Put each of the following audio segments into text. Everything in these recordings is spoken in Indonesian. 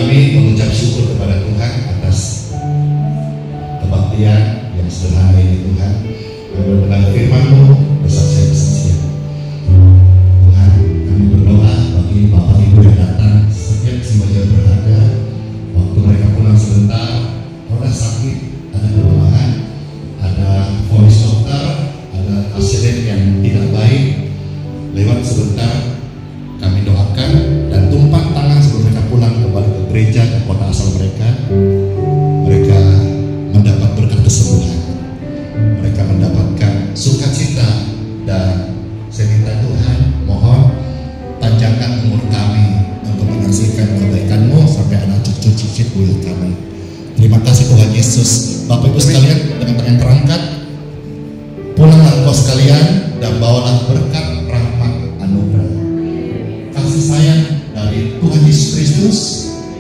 kami mengucap syukur kepada Tuhan atas kebaktian yang sederhana ini Tuhan. Kami mendengar firman-Mu bersaksi-saksi. Tuhan, kami berdoa bagi Bapak Ibu yang datang, setiap jiwa yang berharga, waktu mereka pulang sebentar, orang sakit, ada kelemahan, ada voice dokter, ada pasien yang tidak baik, lewat sebentar, kami doakan dan tumpang tangan sebelum mereka pulang kembali ke gereja ke kota asal mereka. Mereka mendapat berkat kesembuhan, mereka mendapatkan sukacita, dan saya minta Tuhan, mohon panjangkan umur kami untuk menyaksikan kebaikan-Mu sampai anak cucu cicit buyut kami. Terima kasih Tuhan Yesus. Bapak Ibu sekalian, dengan tangan terangkat, pulanglah engkau sekalian dan bawalah berkat rahmat anugerah kasih sayang dari Tuhan Yesus Kristus.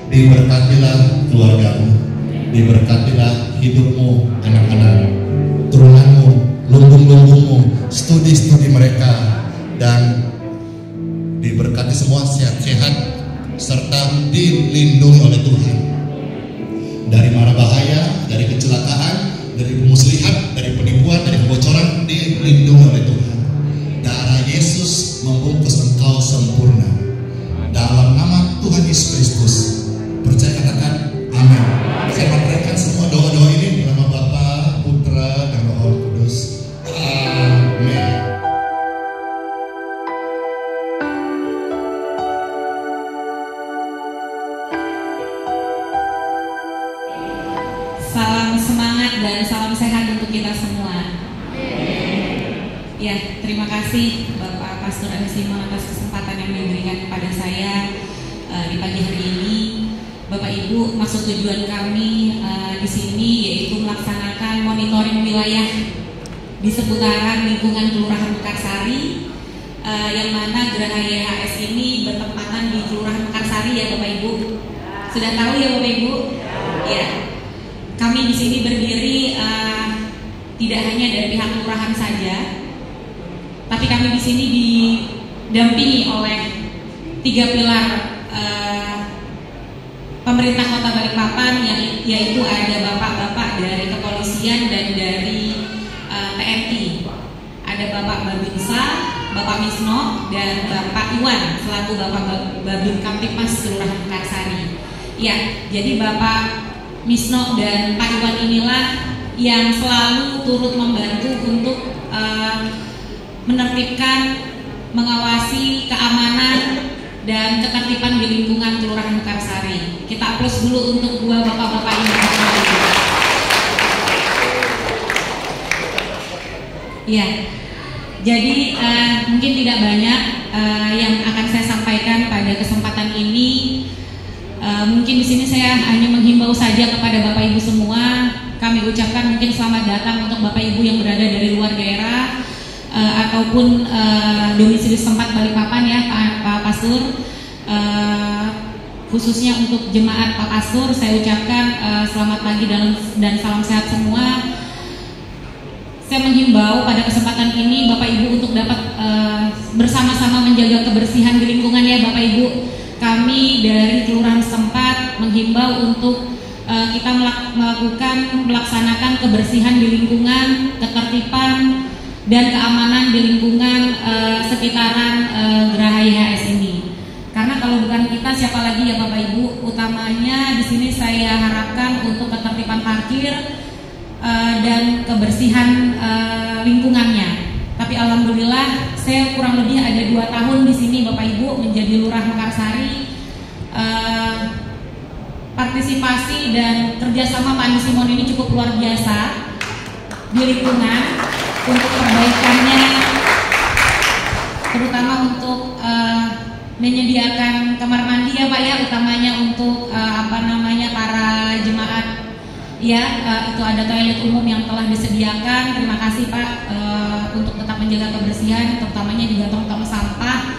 Diberkatilah keluargamu, diberkatilah hidupmu, anak-anak, turunanmu, lumbung-lumbungmu, studi-studi mereka, dan diberkati semua sehat-sehat serta dilindungi oleh Tuhan dari mara bahaya, dari kecelakaan, dari pemuslihat, dari penipuan, dari kebocoran, dilindungi oleh Tuhan. Darah Yesus membungkus engkau sempurna. Dalam nama Tuhan Yesus Kristus, percaya katakan amin. Saya menaikkan semua doa-doa ini di nama Bapa, Putra, dan Roh Kudus. Amin. Salam semangat dan salam sehat untuk kita semua. Ya, terima kasih Bapak Pastor M. Simon atas kesempatan yang diberikan kepada saya di pagi hari ini. Bapak Ibu, maksud tujuan kami di sini yaitu melaksanakan monitoring wilayah di seputaran lingkungan Kelurahan Mekarsari, yang mana Geraha YHS ini bertempatan di Kelurahan Mekarsari ya Bapak Ibu. Sudah tahu ya Bapak Ibu? Ya. Kami di sini berdiri tidak hanya dari pihak kelurahan saja, tapi kami di sini didampingi oleh 3 pilar pemerintah Kota Balikpapan, yaitu ada bapak-bapak dari kepolisian dan dari TNI. Ada Bapak Babinsa, Bapak Misno, dan Bapak Iwan selaku Bapak Babin Kamtipmas Kelurahan Mekarsari. Ya, jadi Bapak Misno dan Pak Iwan inilah yang selalu turut membantu untuk menertibkan, mengawasi keamanan dan ketertiban di lingkungan Kelurahan Mekarsari. Kita aplaus dulu untuk 2 bapak-bapak ini. Ya, jadi mungkin tidak banyak yang akan saya sampaikan pada kesempatan ini. Mungkin di sini saya hanya menghimbau saja kepada Bapak Ibu semua. Kami ucapkan mungkin selamat datang untuk Bapak Ibu yang berada dari luar daerah ataupun domisili setempat Balikpapan ya Pak Pastor. Khususnya untuk jemaat Pak Pastor, saya ucapkan selamat pagi dan salam sehat semua. Saya menghimbau pada kesempatan ini Bapak Ibu untuk dapat bersama-sama menjaga kebersihan di lingkungan ya Bapak Ibu. Kami dari kelurahan setempat menghimbau untuk kita melaksanakan kebersihan di lingkungan, ketertiban dan keamanan di lingkungan sekitaran Geraha YHS ini. Karena kalau bukan kita siapa lagi ya Bapak Ibu? Utamanya di sini saya harapkan untuk ketertiban parkir dan kebersihan lingkungannya. Tapi alhamdulillah saya kurang lebih ada 2 tahun di sini Bapak Ibu menjadi Lurah Mekarsari. Partisipasi dan kerjasama Pak Andi Simon ini cukup luar biasa di lingkungan untuk perbaikannya, terutama untuk menyediakan kamar mandi ya Pak ya, utamanya untuk para jemaat ya, itu ada toilet umum yang telah disediakan. Terima kasih Pak untuk tetap menjaga kebersihan, terutamanya juga tong-tong sampah.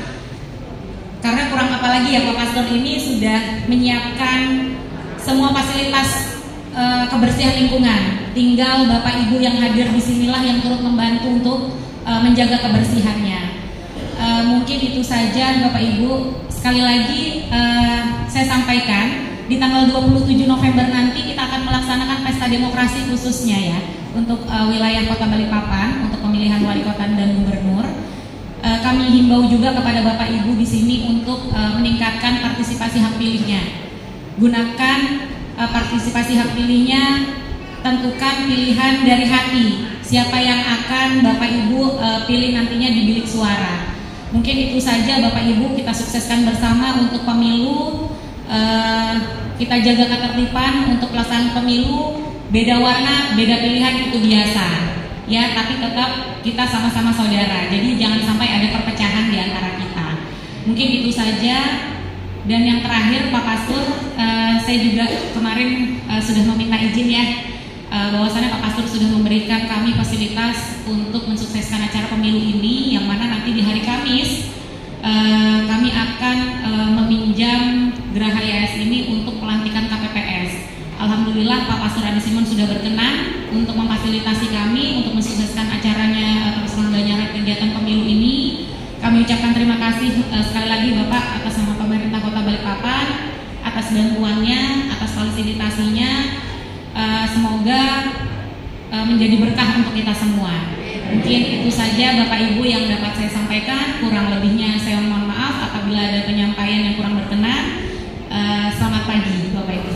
Karena kurang apa lagi ya Pak Pastor ini sudah menyiapkan semua fasilitas kebersihan lingkungan. Tinggal Bapak Ibu yang hadir di sinilah yang turut membantu untuk menjaga kebersihannya. Mungkin itu saja Bapak Ibu. Sekali lagi saya sampaikan di tanggal 27 November nanti kita akan melaksanakan pesta demokrasi khususnya ya untuk wilayah Kota Balikpapan untuk pemilihan wali kota dan gubernur. Kami himbau juga kepada Bapak Ibu di sini untuk meningkatkan partisipasi hak pilihnya. Gunakan partisipasi hak pilihnya, tentukan pilihan dari hati. Siapa yang akan Bapak Ibu pilih nantinya di bilik suara. Mungkin itu saja Bapak Ibu, kita sukseskan bersama untuk pemilu. Kita jaga ketertiban untuk pelaksanaan pemilu. Beda warna, beda pilihan itu biasa ya, tapi tetap kita sama-sama saudara. Jadi jangan sampai ada perpecahan di antara kita. Mungkin itu saja. Dan yang terakhir Pak Pastur, saya juga kemarin sudah meminta izin ya, bahwasannya Pak Pastur sudah memberikan kami fasilitas untuk mensukseskan acara pemilu ini, yang mana nanti di hari Kamis kami akan meminjam Geraha YS ini untuk pelantikan KPPS. Alhamdulillah Pak Pastur Adi Simon sudah berkenan untuk memfasilitasi kami untuk mensukseskan acaranya atau penyelenggaraan kegiatan pemilu ini. Kami ucapkan terima kasih sekali lagi Bapak atas nama pemerintah Kota Balikpapan, atas bantuannya, atas fasilitasinya. Semoga menjadi berkah untuk kita semua. Mungkin itu saja Bapak Ibu yang dapat saya sampaikan. Kurang lebihnya saya mohon maaf apabila ada penyampaian yang kurang berkenan. Selamat pagi Bapak Ibu.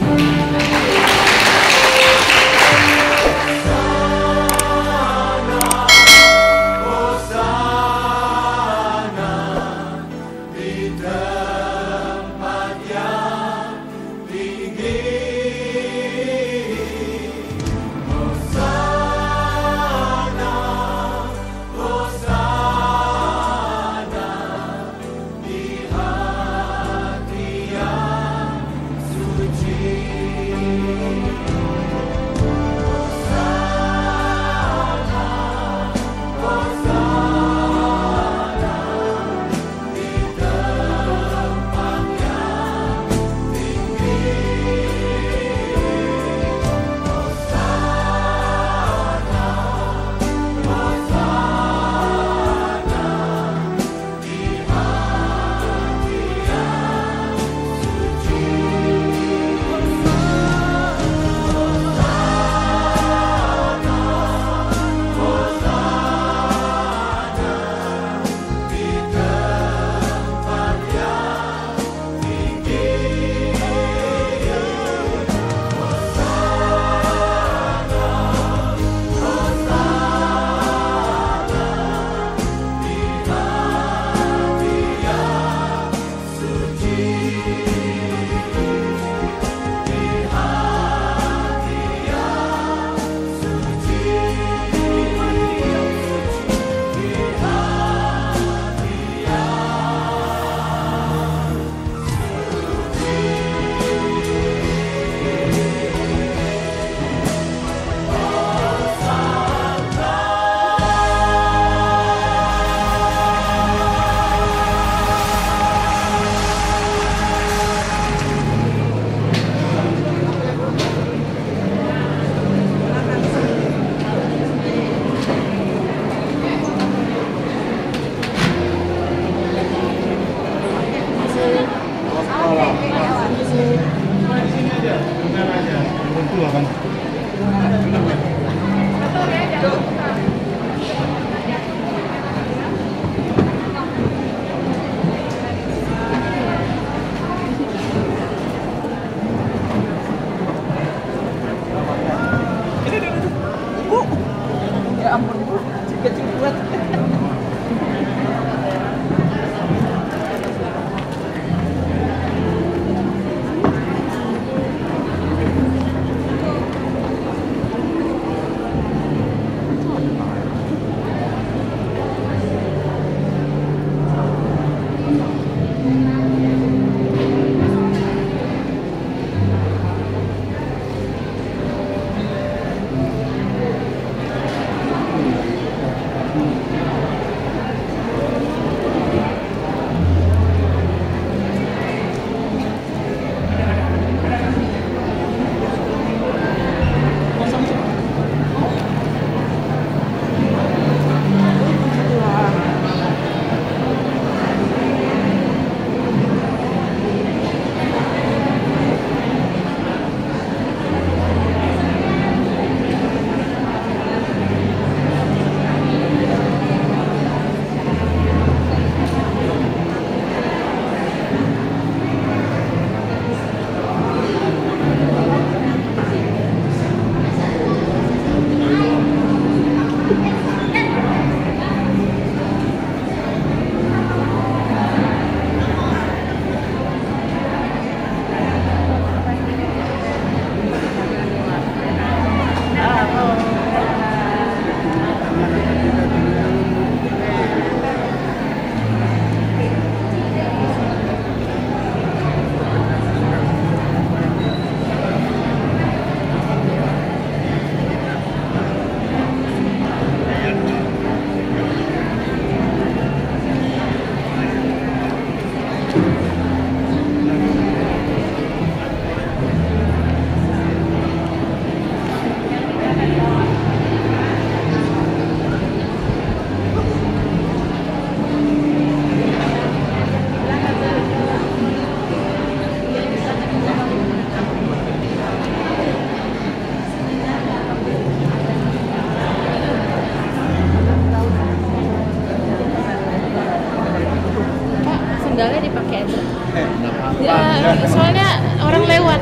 Soalnya orang lewat.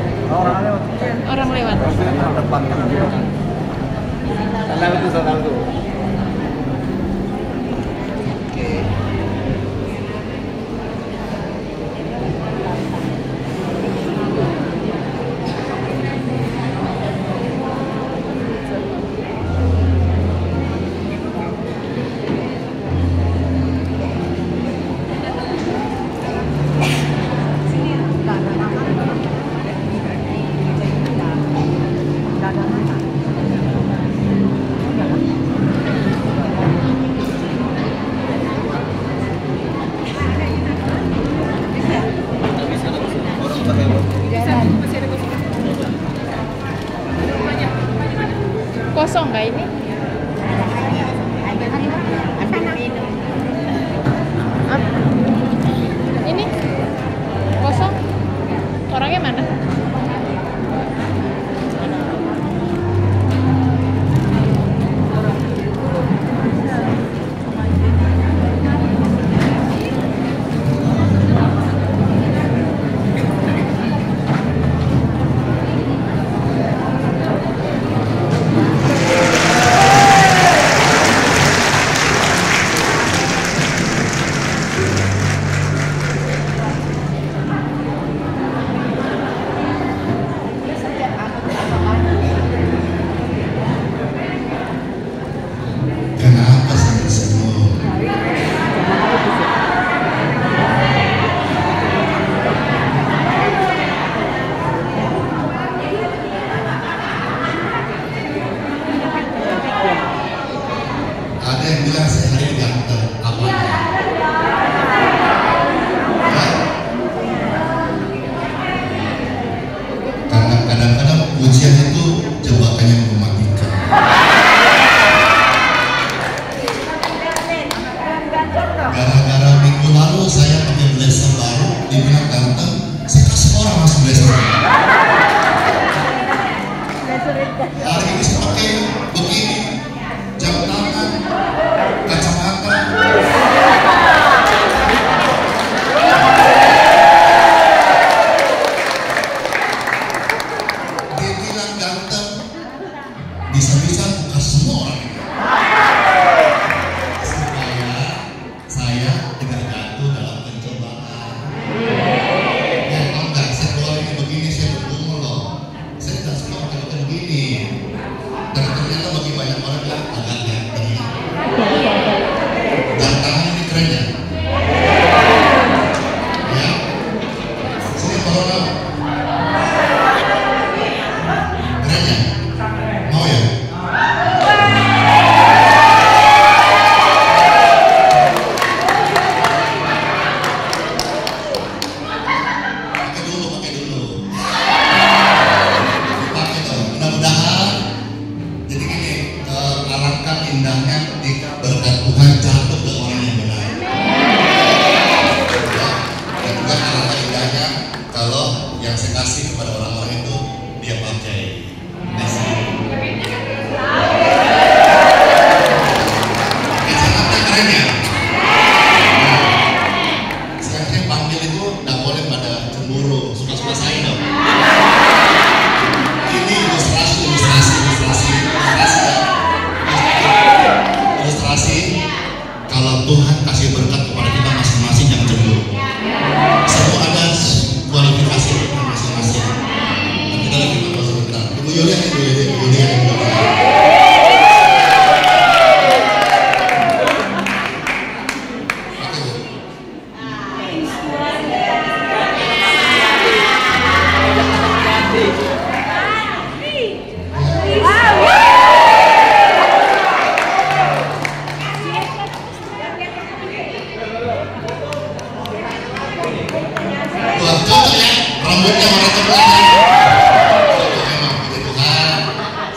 Orang lewat. Sandal tuh. Kosong nggak ini? Ini kosong. Orangnya mana? Kenapa sampai semua? Ada yang bilang saya hari ini ganteng, apa? Karena kadang-kadang ujian itu jebakannya mematikan. Gara-gara minggu lalu saya pakai blazer baru, dibilang ganteng, saya kasih orang masuk blazer. Hari ini saya pakai begini, jam tangan, kacamata. Dia bilang ganteng, bisa-bisa bukan semua orang. Saya tidak jatuh dalam pencobaan. Ya, tahu nggak? Saya keluar ini begini, saya bergumul loh. Saya tidak suka pakai begini. Dan ternyata bagi banyak orang bilang agak ganteng. Dan tangan ini keren ya. Ya, sini corona. Keren ya? Mau ya? Pakai dulu. Dipakai dong. Mudah-mudahan. Jadi gini, alangkah indahnya di berkat Tuhan jatuh ke orang yang benar. Ya. Dan juga alangkah indahnya kalau yang saya kasih kepada orang-orang itu dia pakai. Kacamata keren ya? Saya panggil itu nggak boleh pada cemburu, suka-suka saya dong. Ini ilustrasi. Kalau Tuhan kasih berkat kepada kita masing-masing yang cemburu. Semua ada kualifikasi masing-masing. Dan kita lagi ngobrol sebentar. Ibu Yulia. Wah, cocok ya, rambutnya warna coklat. Cocok emang, puji Tuhan.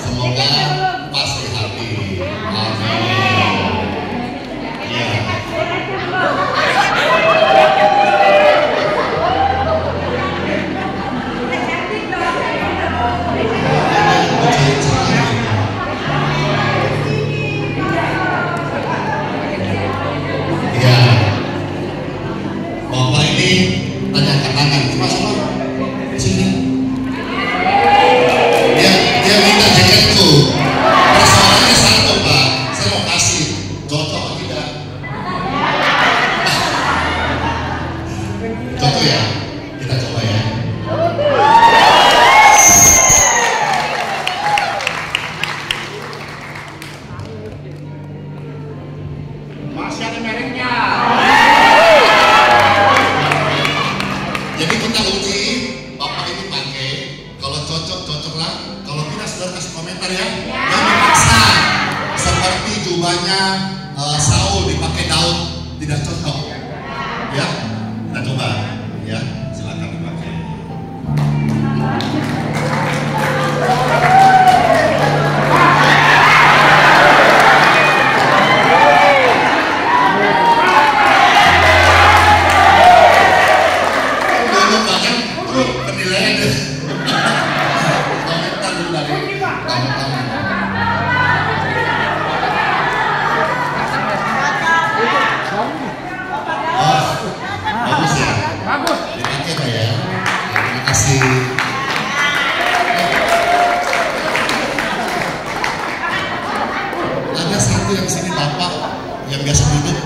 Semoga pas di hati. Amin. Ya. Ya. Bapak ini tanya ke tangan. ini Bapak ini pakai, kalau cocok lah, kalau tidak saudara kasih komentar ya. Yang dipaksa seperti jubahnya Saul dipakai Daud tidak cocok. Ya, kita coba ya, silakan dipakai. Ada satu yang sini Bapak yang biasa duduk,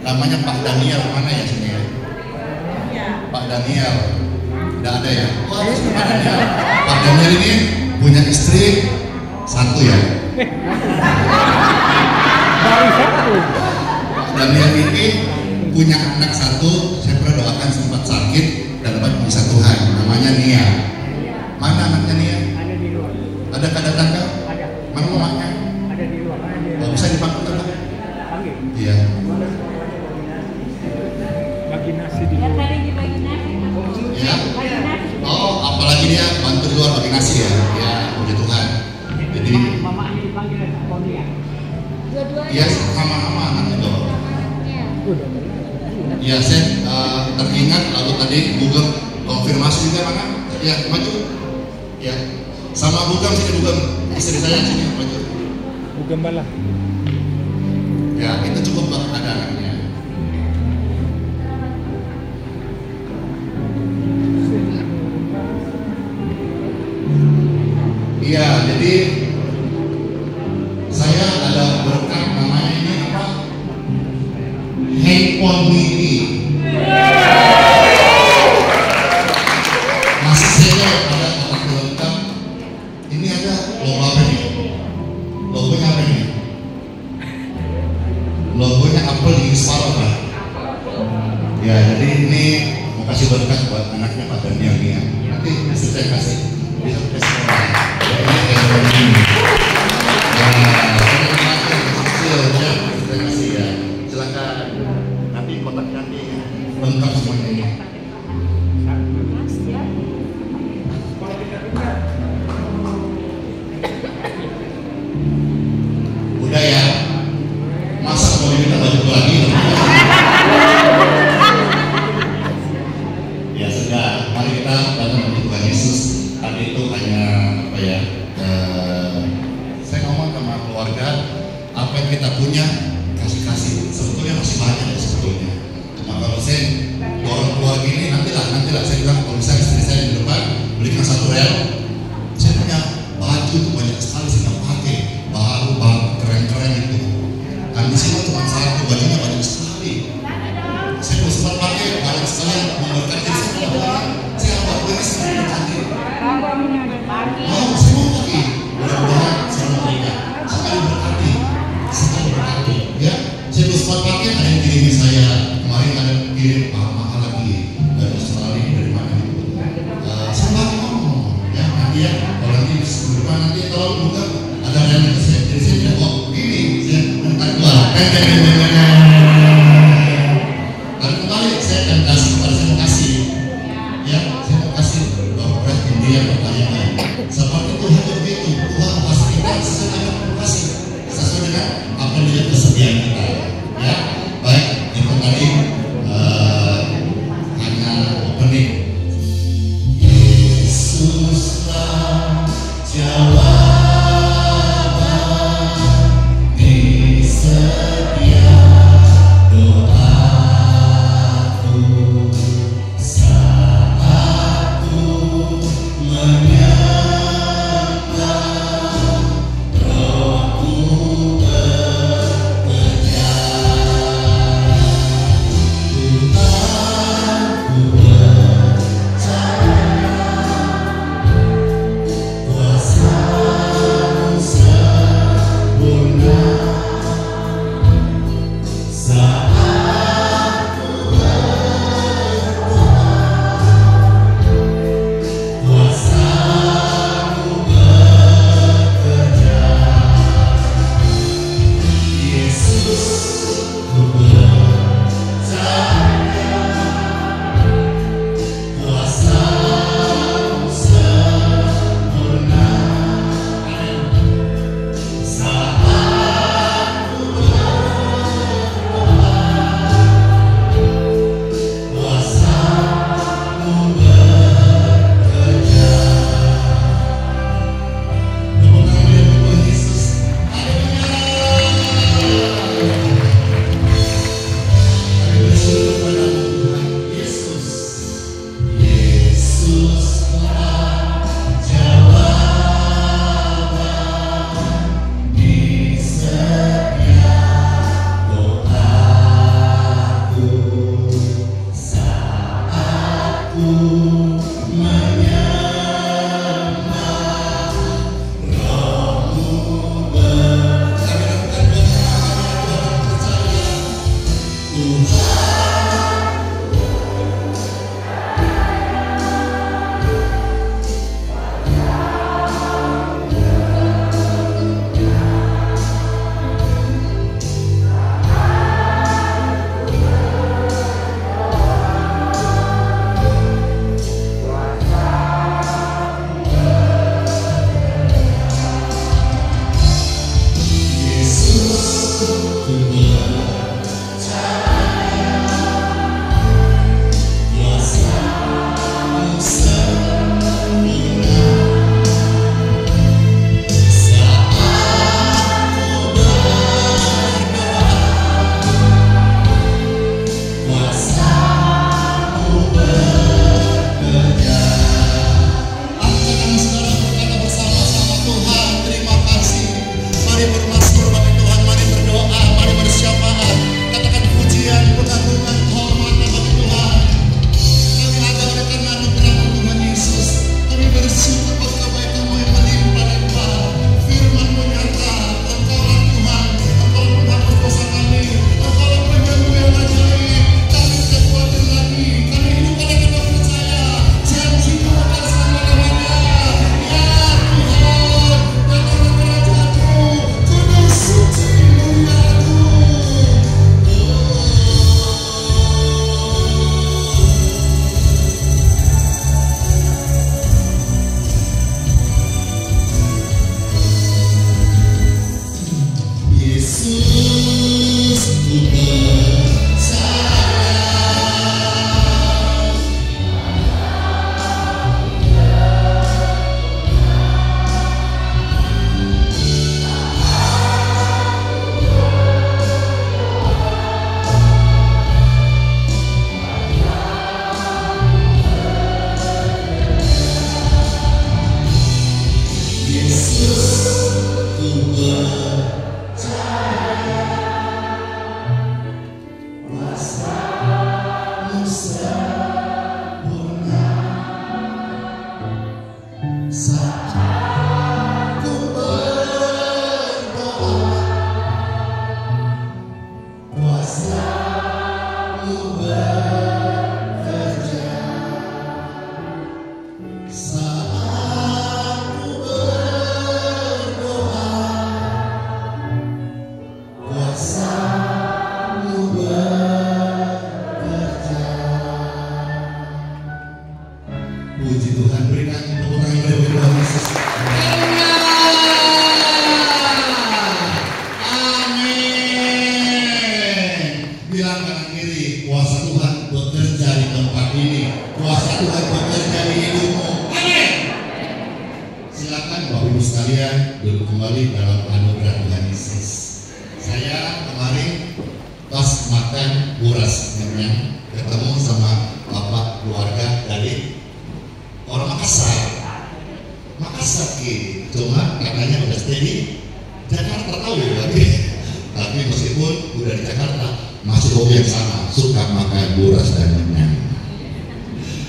namanya Pak Daniel, mana ya sini ya? Pak Daniel, tidak ada ya? Oh, ada Pak Daniel. Pak Daniel ini punya istri satu ya? Pak Daniel ini punya anak satu, saya pernah doakan sempat sakit dan dapat bisa Tuhan, namanya Nia. Mana anaknya Nia? Ada di luar. Ada tangga? Ada. Mana mamanya? Ada di luar. Oh, bisa dipanggil coba? Panggil. Iya. Bagi nasi di luar. Ya. Oh, apalagi dia bantu di luar bagi nasi ya? Ya, puji Tuhan. Jadi, Mama ini dipanggil Konia. ya sama-sama anaknya dong. Ya, saya teringat lalu tadi Google konfirmasi juga mana? Ya, maju. Ya, sama Google sini Google istri saya sini maju. Bukan bala. Ya, itu cukup Pak, ada anaknya. Iya, jadi saya ada berkat namanya ini apa? Handphone mini. Masih saya ada kotak lengkap. Ini ada logo apa nih? Logonya apa nih? Logonya Apple di separuh Pak. Ya, jadi ini mau kasih berkat buat anaknya Pak Daniel nih ya. Nanti istri saya kasih. Bisa ke sekolah. Ya, ini handphone mini. Ya, terima kasih ya. Silakan. Nanti kotak nanti lengkap semuanya ini. Udah ya. Masa mau diminta baju lagi? Ya sudah. Mari kita datang ke Tuhan Yesus. Tadi itu hanya apa ya? Saya ngomong sama keluarga, apa yang kita punya kasih. Sebetulnya masih banyak ya sebetulnya. Cuma kalau saya orang keluarga ini nantilah saya bilang kalau misalnya istri saya di depan belikan satu rel, saya punya baju itu banyak sekali saya nggak pakai, baru keren itu. Dan di sini cuma satu bajunya banyak sekali. Saya belum sempat pakai, banyak sekali yang memberkati saya. Saya apa ini sendiri cantik. Oh, saya mau pakai. Mudah-mudahan saya mau berikan. Sekali berkati. Ya, saya belum sempat pakai. Ada yang kirimin saya kemarin, ada yang kirim mahal lagi dari Australia, dari mana itu. Saya mau ya nanti ya kalau nanti sebelumnya nanti kalau buka ada yang saya jadi saya tidak mau begini saya minta keluar. Lalu kembali saya akan kasih kepada saya mau kasih. Ya, saya mau kasih berat India pertanyaan. Seperti Tuhan begitu, Tuhan pasti kita sesuai dengan kasih, sesuai dengan apa yang dia kesediaan kita. Ya, baik itu tadi hanya opening. Yesuslah jawaban di setiap doaku saat ku Saat ku berdoa, kuasa-Mu bekerja. Saat ku berdoa, kuasa-Mu bekerja. Puji Tuhan, berikan tepuk tangan bagi Tuhan Yesus. Amin. Bilang kanan kiri, kuasa Tuhan bekerja di tempat ini. Kuasa Tuhan bekerja di hidupmu. Amin. Silakan Bapak Ibu sekalian duduk kembali dalam anugerah Tuhan Yesus. Saya kemarin pas makan buras kenyang ketemu sama bapak keluarga dari orang Makassar gitu. Cuma katanya udah stay di Jakarta, tahu ya. Tapi meskipun udah di Jakarta masih hobi yang sama, suka makan buras dan kenyang.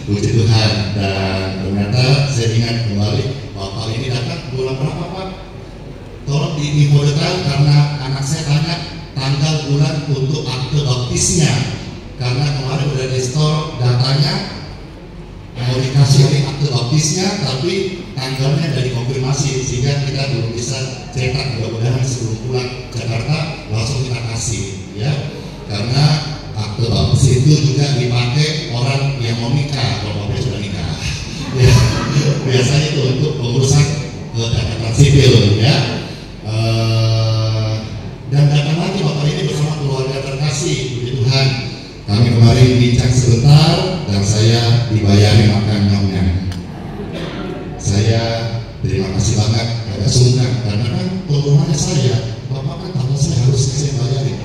Puji Tuhan. Dan ternyata saya ingat kembali bapak ini datang bulan berapa Pak? Tolong diinfokan karena anak saya tanya tanggal bulan untuk akte baptisnya, karena kemarin udah di store datanya mau dikasih akte baptisnya, tapi tanggalnya sudah dikonfirmasi sehingga kita belum bisa cetak. Mudah-mudahan sebelum pulang Jakarta langsung kita kasih ya, karena akte baptis itu juga dipakai orang yang mau nikah kalau bapaknya sudah nikah ya. Biasanya itu untuk pengurusan catatan sipil ya. Dan datang lagi bapak ini bersama keluarga terkasih. Puji Tuhan, kami kemarin bincang sebentar dan saya dibayari makan nyam-nyam. Saya terima kasih banget, agak sungkan karena kan penghormatan saya, bapak kan tahu saya harus saya bayarin.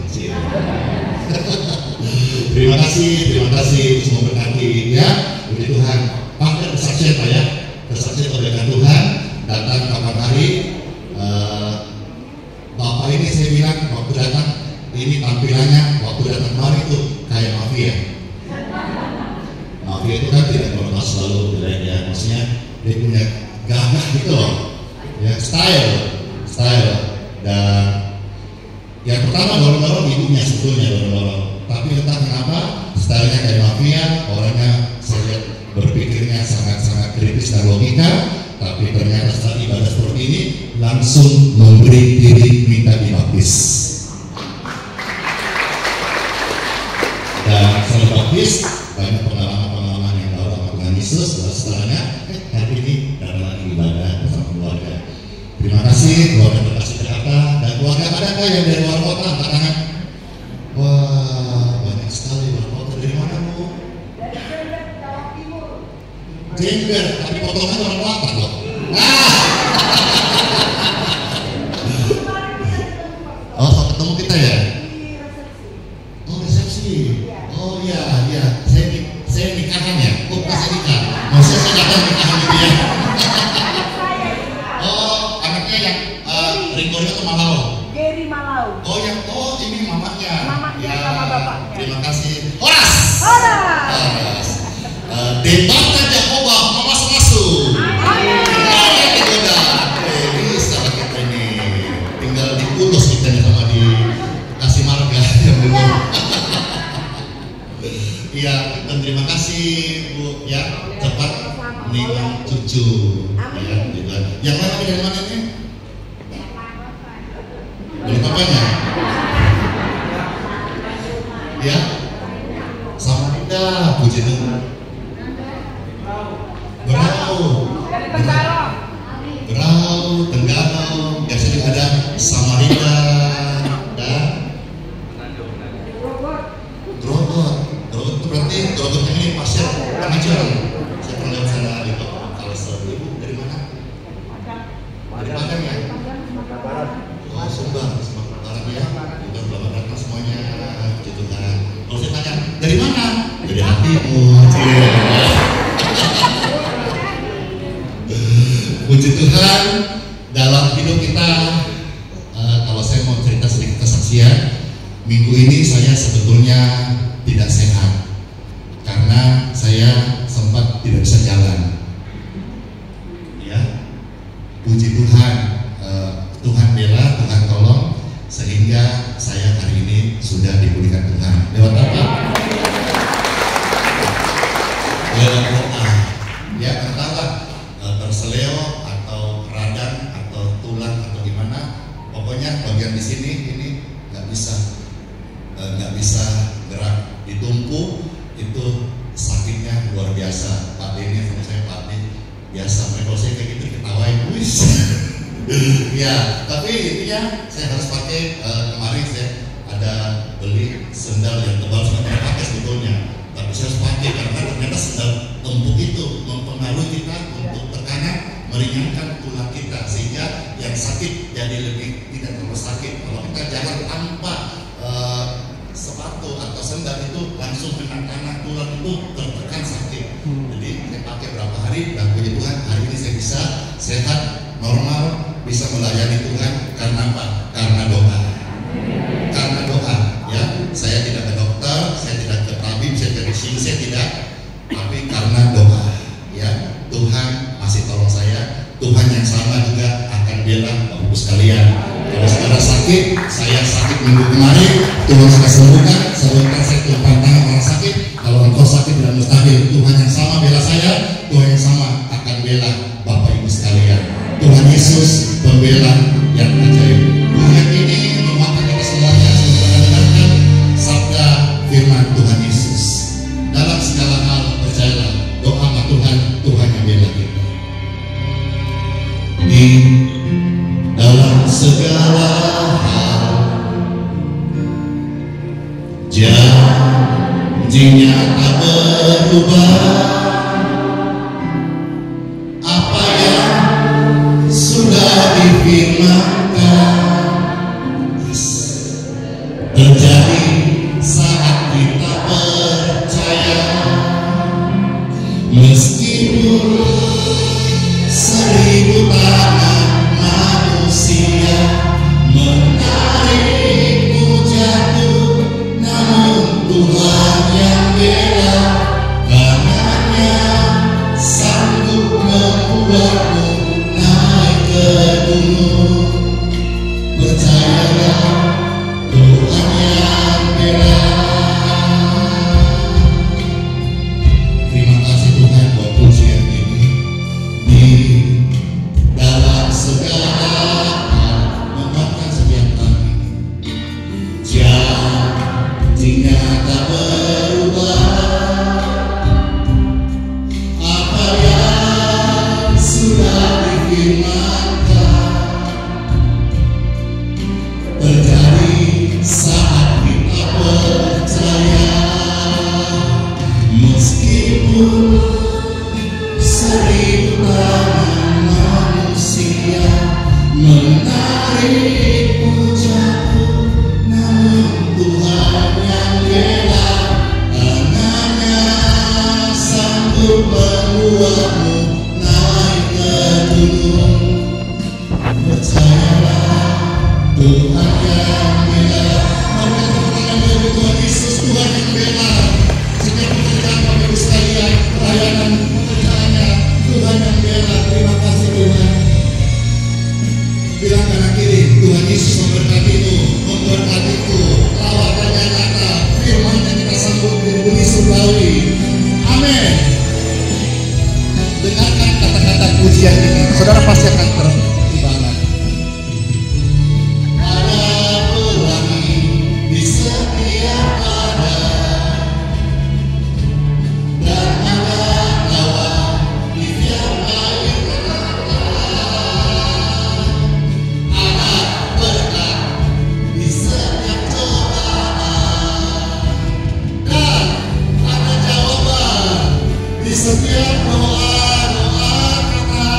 Terima kasih semua berkati ya. Puji Tuhan. Pak, ada kesaksian Pak ya, kesaksian oleh Tuhan datang kapan hari. Bapak ini saya bilang waktu datang ini tampilannya waktu datang kemarin itu kayak mafia. Mafia itu kan tidak pernah selalu jelek ya, maksudnya dia punya gagah gitu loh, ya style. Dan yang pertama dorong-dorong ibunya sebetulnya dorong-dorong, tapi entah kenapa stylenya kayak mafia, orangnya saya lihat berpikirnya sangat-sangat kritis dan logika. Tapi ternyata saat ibadah seperti ini langsung memberi diri minta dibaptis. Dan setelah baptis banyak pengalaman-pengalaman yang tahu sama Tuhan Yesus. Setelahnya hari ini datang lagi ibadah bersama keluarga. Terima kasih keluarga terkasih Jakarta dan keluarga adakah yang dari luar kota angkat tangan? Wah banyak sekali luar kota. Dari mana Bu? Jember, tapi potongan orang Batak loh. Oh, sampai ketemu kita ya? Oh, resepsi. Oh iya. Saya nikahan ya? Oh, bukan saya nikah. Maksudnya saya datang nikahan gitu ya? Oh, anaknya yang Ringgonya ke Malau. Geri Malau. Oh, ini mamanya. Mamanya ya, sama bapaknya. Terima kasih. Horas. Debat aja Jehovah Mama Serasu. Bisa kita ini tinggal diputus kita sama di kasih marga yang benar. Iya, dan terima kasih Bu ya, cepat menikah cucu. Ya, gitu. Yang lain dari mana ini? Dari papanya? Ya, sama kita, puji Tuhan. Berau, Tenggarong, biasanya ada Samarinda dan Grogot. Grogot itu berarti Grogot ini pasir Pengajian. Saya pernah lihat sana di kalau selalu Ibu dari mana? Dari Padang ya? Oh, Sumbar, Sumatera Barat ya. Bukan selamat datang semuanya. Puji Tuhan. Kalau saya tanya dari mana? Dari hatimu. Puji Tuhan, dalam hidup kita, kalau saya mau cerita sedikit kesaksian, minggu ini saya sebetulnya tidak sehat karena saya sempat tidak bisa jalan. Ya, puji Tuhan, Tuhan bela, Tuhan tolong, sehingga saya hari ini sudah dipulihkan Tuhan. Lewat apa? Lewat doa. Ya, entahlah terseleo atau radang atau tulang atau gimana, pokoknya bagian di sini ini nggak bisa gerak, ditumpu, itu sakitnya luar biasa. Pak D ini sama saya, Pak D biasa, mereka saya kayak gitu ketawain, wis. Ya, tapi intinya saya harus pakai. Kemarin saya ada beli sendal yang tebal, sebenarnya pakai sebetulnya, tapi saya harus pakai karena ternyata sendal empuk itu mempengaruhi kita untuk tekanan, meringankan tulang kita, sehingga yang sakit jadi lebih tidak terlalu sakit. Kalau kita jalan tanpa sepatu atau sendal itu langsung kena tanah, tulang itu tertekan sakit. Jadi saya pakai berapa hari dan puji Tuhan hari ini saya bisa sehat, normal, bisa melayani Tuhan. Karena apa? Karena doa. Karena doa, ya. Saya tidak ke dokter, saya tidak ke tabib, saya tidak ke sini, saya tidak. Tapi karena doa, ya. Tuhan masih tolong saya. Tuhan yang sama juga akan bela Bapak Ibu sekalian. Kalau saudara sakit, saya sakit minggu kemarin, Tuhan sudah sembuhkan. Sebutkan saya tumpang tangan orang sakit. Kalau engkau sakit tidak mustahil. Tuhan yang sama bela saya, Tuhan yang sama akan bela Bapak Ibu sekalian. Tuhan Yesus pembela yang ajaib. Tuhan ini menguatkan kita semuanya. Semoga dengarkan sabda firman Tuhan Yesus. Dalam segala hal percayalah, doa sama Tuhan, Tuhan yang bela kita. Di dalam segala hal janjinya tak berubah. Apa yang sudah difirmankan terjadi saat kita percaya. Meskipun 1000 tangan manusia menarikmu jatuh, namun Tuhan yang bela, tangannya sanggup membuatmu naik ke gunung. Percayalah, Tuhan yang bela. Terima kasih Tuhan buat pujian ini. Di dalam segala hal menguatkan setiap kami. Janjinya tak berubah. Apa yang sudah difirmankan terjadi saat kita percaya. Meskipun 1000 tangan manusia menarikmu jatuh, namun Tuhan yang bela, tangannya sanggup membuatmu naik ke gunung. Percayalah, Tuhan yang bela. Mari kita mengambil Tuhan Yesus, Tuhan yang bela. Setiap pekerjaan Bapak Ibu sekalian, pelayanan pekerjaannya, Tuhan yang bela. Terima kasih Tuhan. Bilang kanan kiri, Tuhan Yesus memberkatimu, memberkatiku. Lawatannya nyata, firman yang kita sambut di bumi surgawi. Amin. Dengarkan kata-kata pujian ini, saudara pasti akan teribarat. Ada pelangi di setiap badan, dan ada tawa di tiap air mata. Ada berkat di setiap cobaan, dan ada jawaban di setiap doa-doa kata.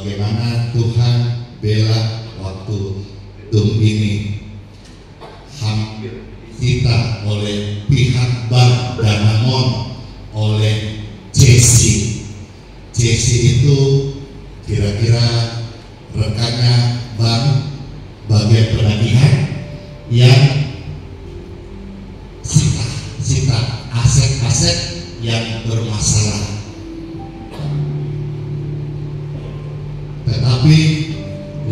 bagaimana Tuhan bela waktu gedung ini hampir disita oleh pihak Bank Danamon, oleh Jesse. Jesse itu kira-kira rekannya bank bagian penagihan yang sita aset-aset yang bermasalah. Tetapi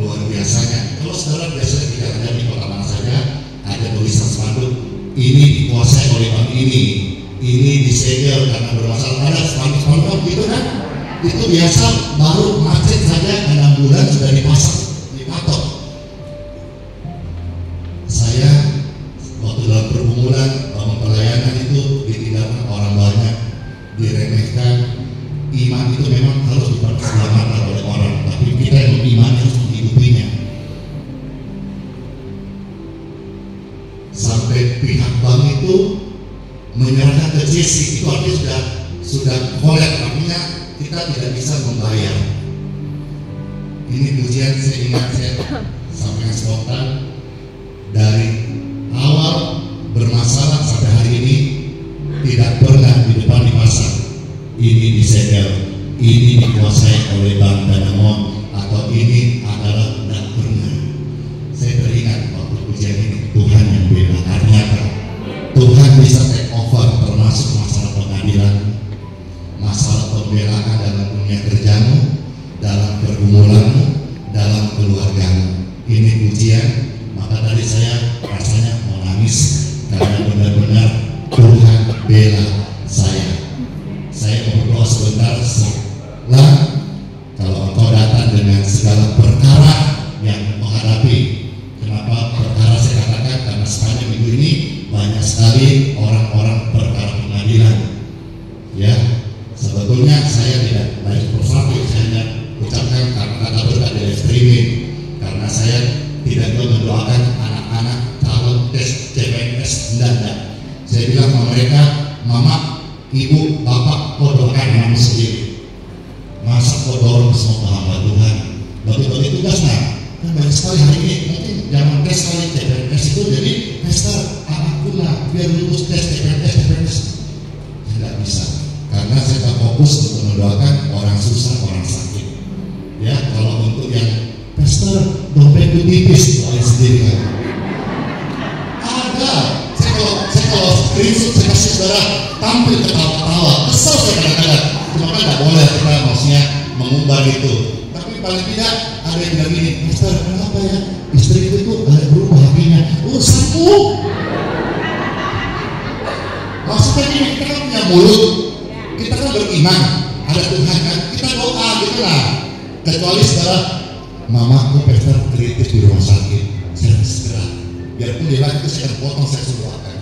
luar biasanya, kalau saudara biasanya tidak ada di kota mana saja ada tulisan spanduk, ini dikuasai oleh bank ini disegel karena bermasalah. Ada spanduk gitu kan? Itu biasa, baru macet saja 6 bulan sudah dipasang, dipatok. Saya waktu dalam pergumulan bangun pelayanan itu ditinggalkan orang banyak, diremehkan. Iman itu memang harus diperselamatkan oleh orang, tapi kita yang beriman harus menghidupinya. Sampai pihak bank itu menyerahkan ke Jesse, itu artinya sudah kolek, artinya kita tidak bisa membayar. Ini pujian saya ingat, saya sampaikan spontan, dari awal bermasalah sampai hari ini tidak pernah di depan dipasang ini disegel, ini dikuasai oleh Bank Danamon, atau ini adalah tidak pernah. Saya teringat waktu pujian ini, Tuhan yang bela. Ternyata Tuhan bisa take over, termasuk masalah pengadilan, masalah pembelaan dalam dunia kerjamu, dalam pergumulanmu, dalam keluargamu. Ini pujian, maka dari saya rasanya mau nangis karena benar-benar Tuhan bela saya. Saya mau berdoa sebentar. Setelah kalau engkau datang dengan segala perkara yang menghadapi, kenapa perkara saya katakan? Karena sepanjang minggu ini banyak sekali orang-orang perkara pengadilan. Ya, sebetulnya saya tidak baik persatu, saya hanya ucapkan karena kata berkat dari streaming, karena saya tidak mendoakan anak-anak calon tes CPNS. Tidak. Saya bilang sama mereka, mama, ibu, bapak, kau doakan mama sendiri. Masa kau dorong semua hamba Tuhan bagi-bagi tugas? Nah, kan banyak sekali hari ini mungkin zaman tes kali CPNS itu jadi tester anakku lah biar lulus tes CPNS. Tidak bisa, karena saya tak fokus untuk mendoakan orang susah, orang sakit. Ya, kalau untuk yang tester dompetku tipis, doain sendiri kan. Ada, saya kalau screenshot saya kasih saudara tampil ketawa-ketawa, kesel saya kadang-kadang. Cuma kan tidak boleh kita maksudnya mengumbar itu. Tapi paling tidak ada yang bilang gini, Mister, kenapa ya istriku itu agak berubah hatinya? Urusanku. Maksudnya gini, kita kan punya mulut, kita kan beriman, ada Tuhan kan, kita doa gitu lah. Kecuali saudara, mamaku pester kritis di rumah sakit, saya harus segera. Biarpun dia lagi itu saya akan potong, saya suruh akan.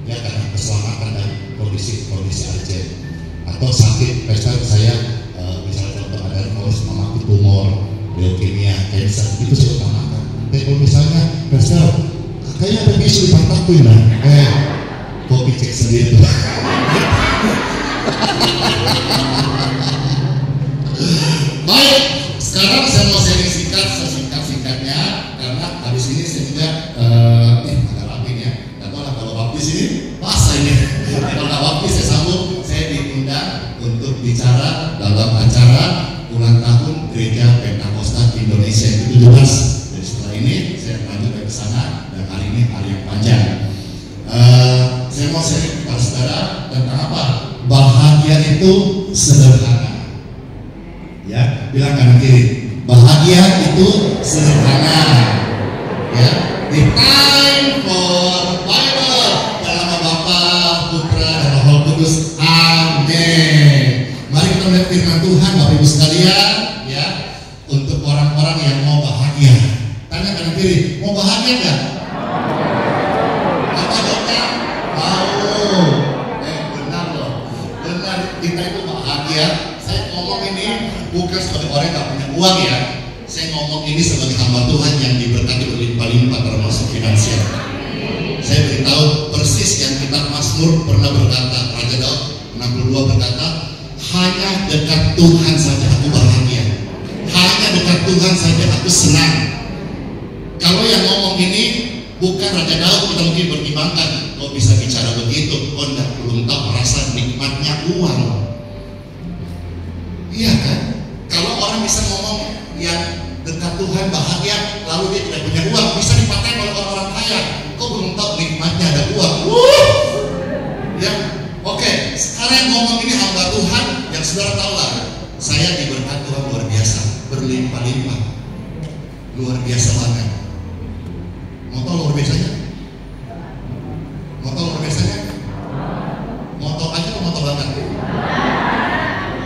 Ya, karena keselamatan dan kondisi urgent. Atau sakit, pester saya misalnya contoh ada mamaku tumor, leukemia, cancer, itu saya utamakan. Tapi kalau misalnya pester, kayaknya ada bisu di pantatku ya, kopi cek sendiri tuh. Baik, sekarang saya mau sharing singkat-singkatnya, karena habis ini saya juga agak rapin ya. Dan kalau baptis ini pas ini. Kalau nggak baptis saya sambung, saya diundang untuk bicara dalam acara ulang tahun Gereja Pentakosta Indonesia yang ke-17. Jadi setelah ini saya lanjut ke sana, dan hari ini hari yang panjang. Saya mau sharing kepada saudara tentang apa? Bahagia itu sederhana. Ya, bilang kanan kiri. Bahagia itu sederhana. Ya, the time for Bible dalam nama Bapa, Putra, dan Roh Kudus. Amin. Mari kita melihat firman Tuhan, Bapak Ibu sekalian, ya, untuk orang-orang yang mau bahagia. Tanya kanan kiri, mau bahagia nggak? Apa jawabnya? Mau. Benar loh. Benar, kita itu bahagia. Saya ngomong ini bukan sebagai orang yang gak punya uang ya. Saya ngomong ini sebagai hamba Tuhan yang diberkati berlimpah-limpah termasuk finansial. Saya beritahu persis yang kitab Mazmur pernah berkata, Raja Daud 62 berkata, hanya dekat Tuhan saja aku bahagia. Hanya dekat Tuhan saja aku senang. Kalau yang ngomong ini bukan Raja Daud, kita mungkin pertimbangkan, kok bisa bicara begitu? Oh enggak, belum tahu rasa nikmatnya uang. Iya kan? Kalau orang bisa ngomong yang dekat Tuhan bahagia, lalu dia tidak punya uang, bisa dipakai oleh orang-orang kaya. Kok belum tahu nikmatnya ada uang? Ya, oke. Sekarang ngomong ini hamba Tuhan yang saudara tahu lah. Saya diberkati Tuhan luar biasa, berlimpah-limpah, luar biasa banget. Mau tahu luar biasanya? Mau tahu luar biasanya? Mau tahu aja atau mau tahu banget?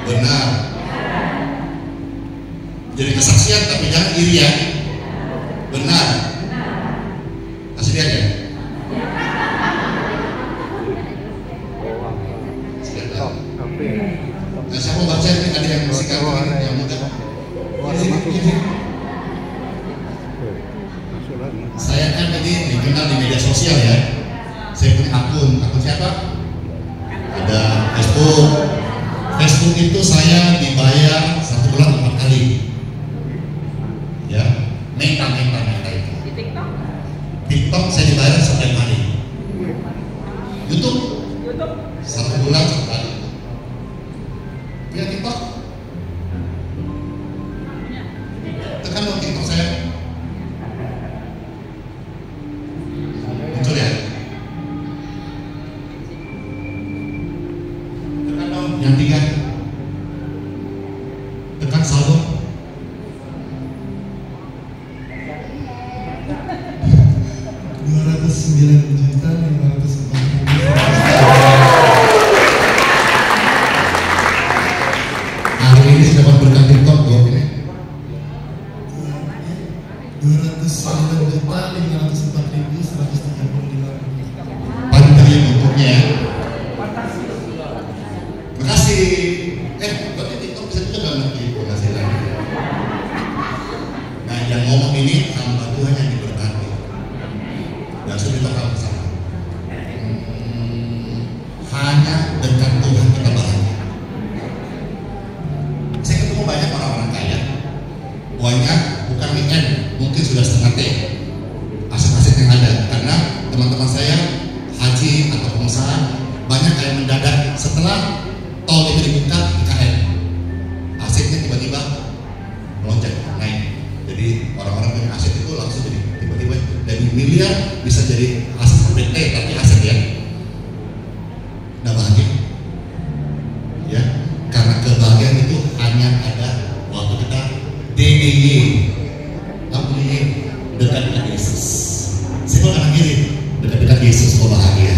Benar. Jadi kesaksian tapi jangan iri ya. Benar. Kasih dia aja. Nah, saya mau baca ini ada yang singkat ini yang mudah. Saya kan ini dikenal di media sosial ya. Saya punya akun siapa? Ada Facebook. Facebook itu saya dibayar 1 bulan 4 kali. Ya, meta itu. Di TikTok? TikTok saya dibayar setiap hari. YouTube 1 bulan 1 kali. Ya TikTok. Tekan dong TikTok saya. Muncul ya. Tekan dong yang 3. Tekan saldo. 209.540.000. Hari ini sudah berkat TikTok loh ini. 209.540.135. Pantai bentuknya ya. Makasih. Berarti TikTok bisa juga nggak ngerti penghasilan. Nah yang ngomong ini hamba Tuhan yang diberkati. Dan sudah kita tahu bersama. Hanya dekat Tuhan kita bahagia. Saya ketemu banyak orang-orang kaya. Banyak bukan weekend, mungkin sudah setengah T. Aset-aset yang ada, karena teman-teman saya haji atau pengusaha banyak kayak mendadak setelah tol itu dibuka IKN, asetnya tiba-tiba melonjak naik. Jadi orang-orang punya aset itu langsung jadi tiba-tiba dari miliar bisa jadi aset PT, tapi aset ya. Nah bahagia, ya, karena kebahagiaan itu hanya ada waktu kita DDY, dekat-dekat Yesus. Siapa kanan kiri? Dekat-dekat Yesus kau bahagia.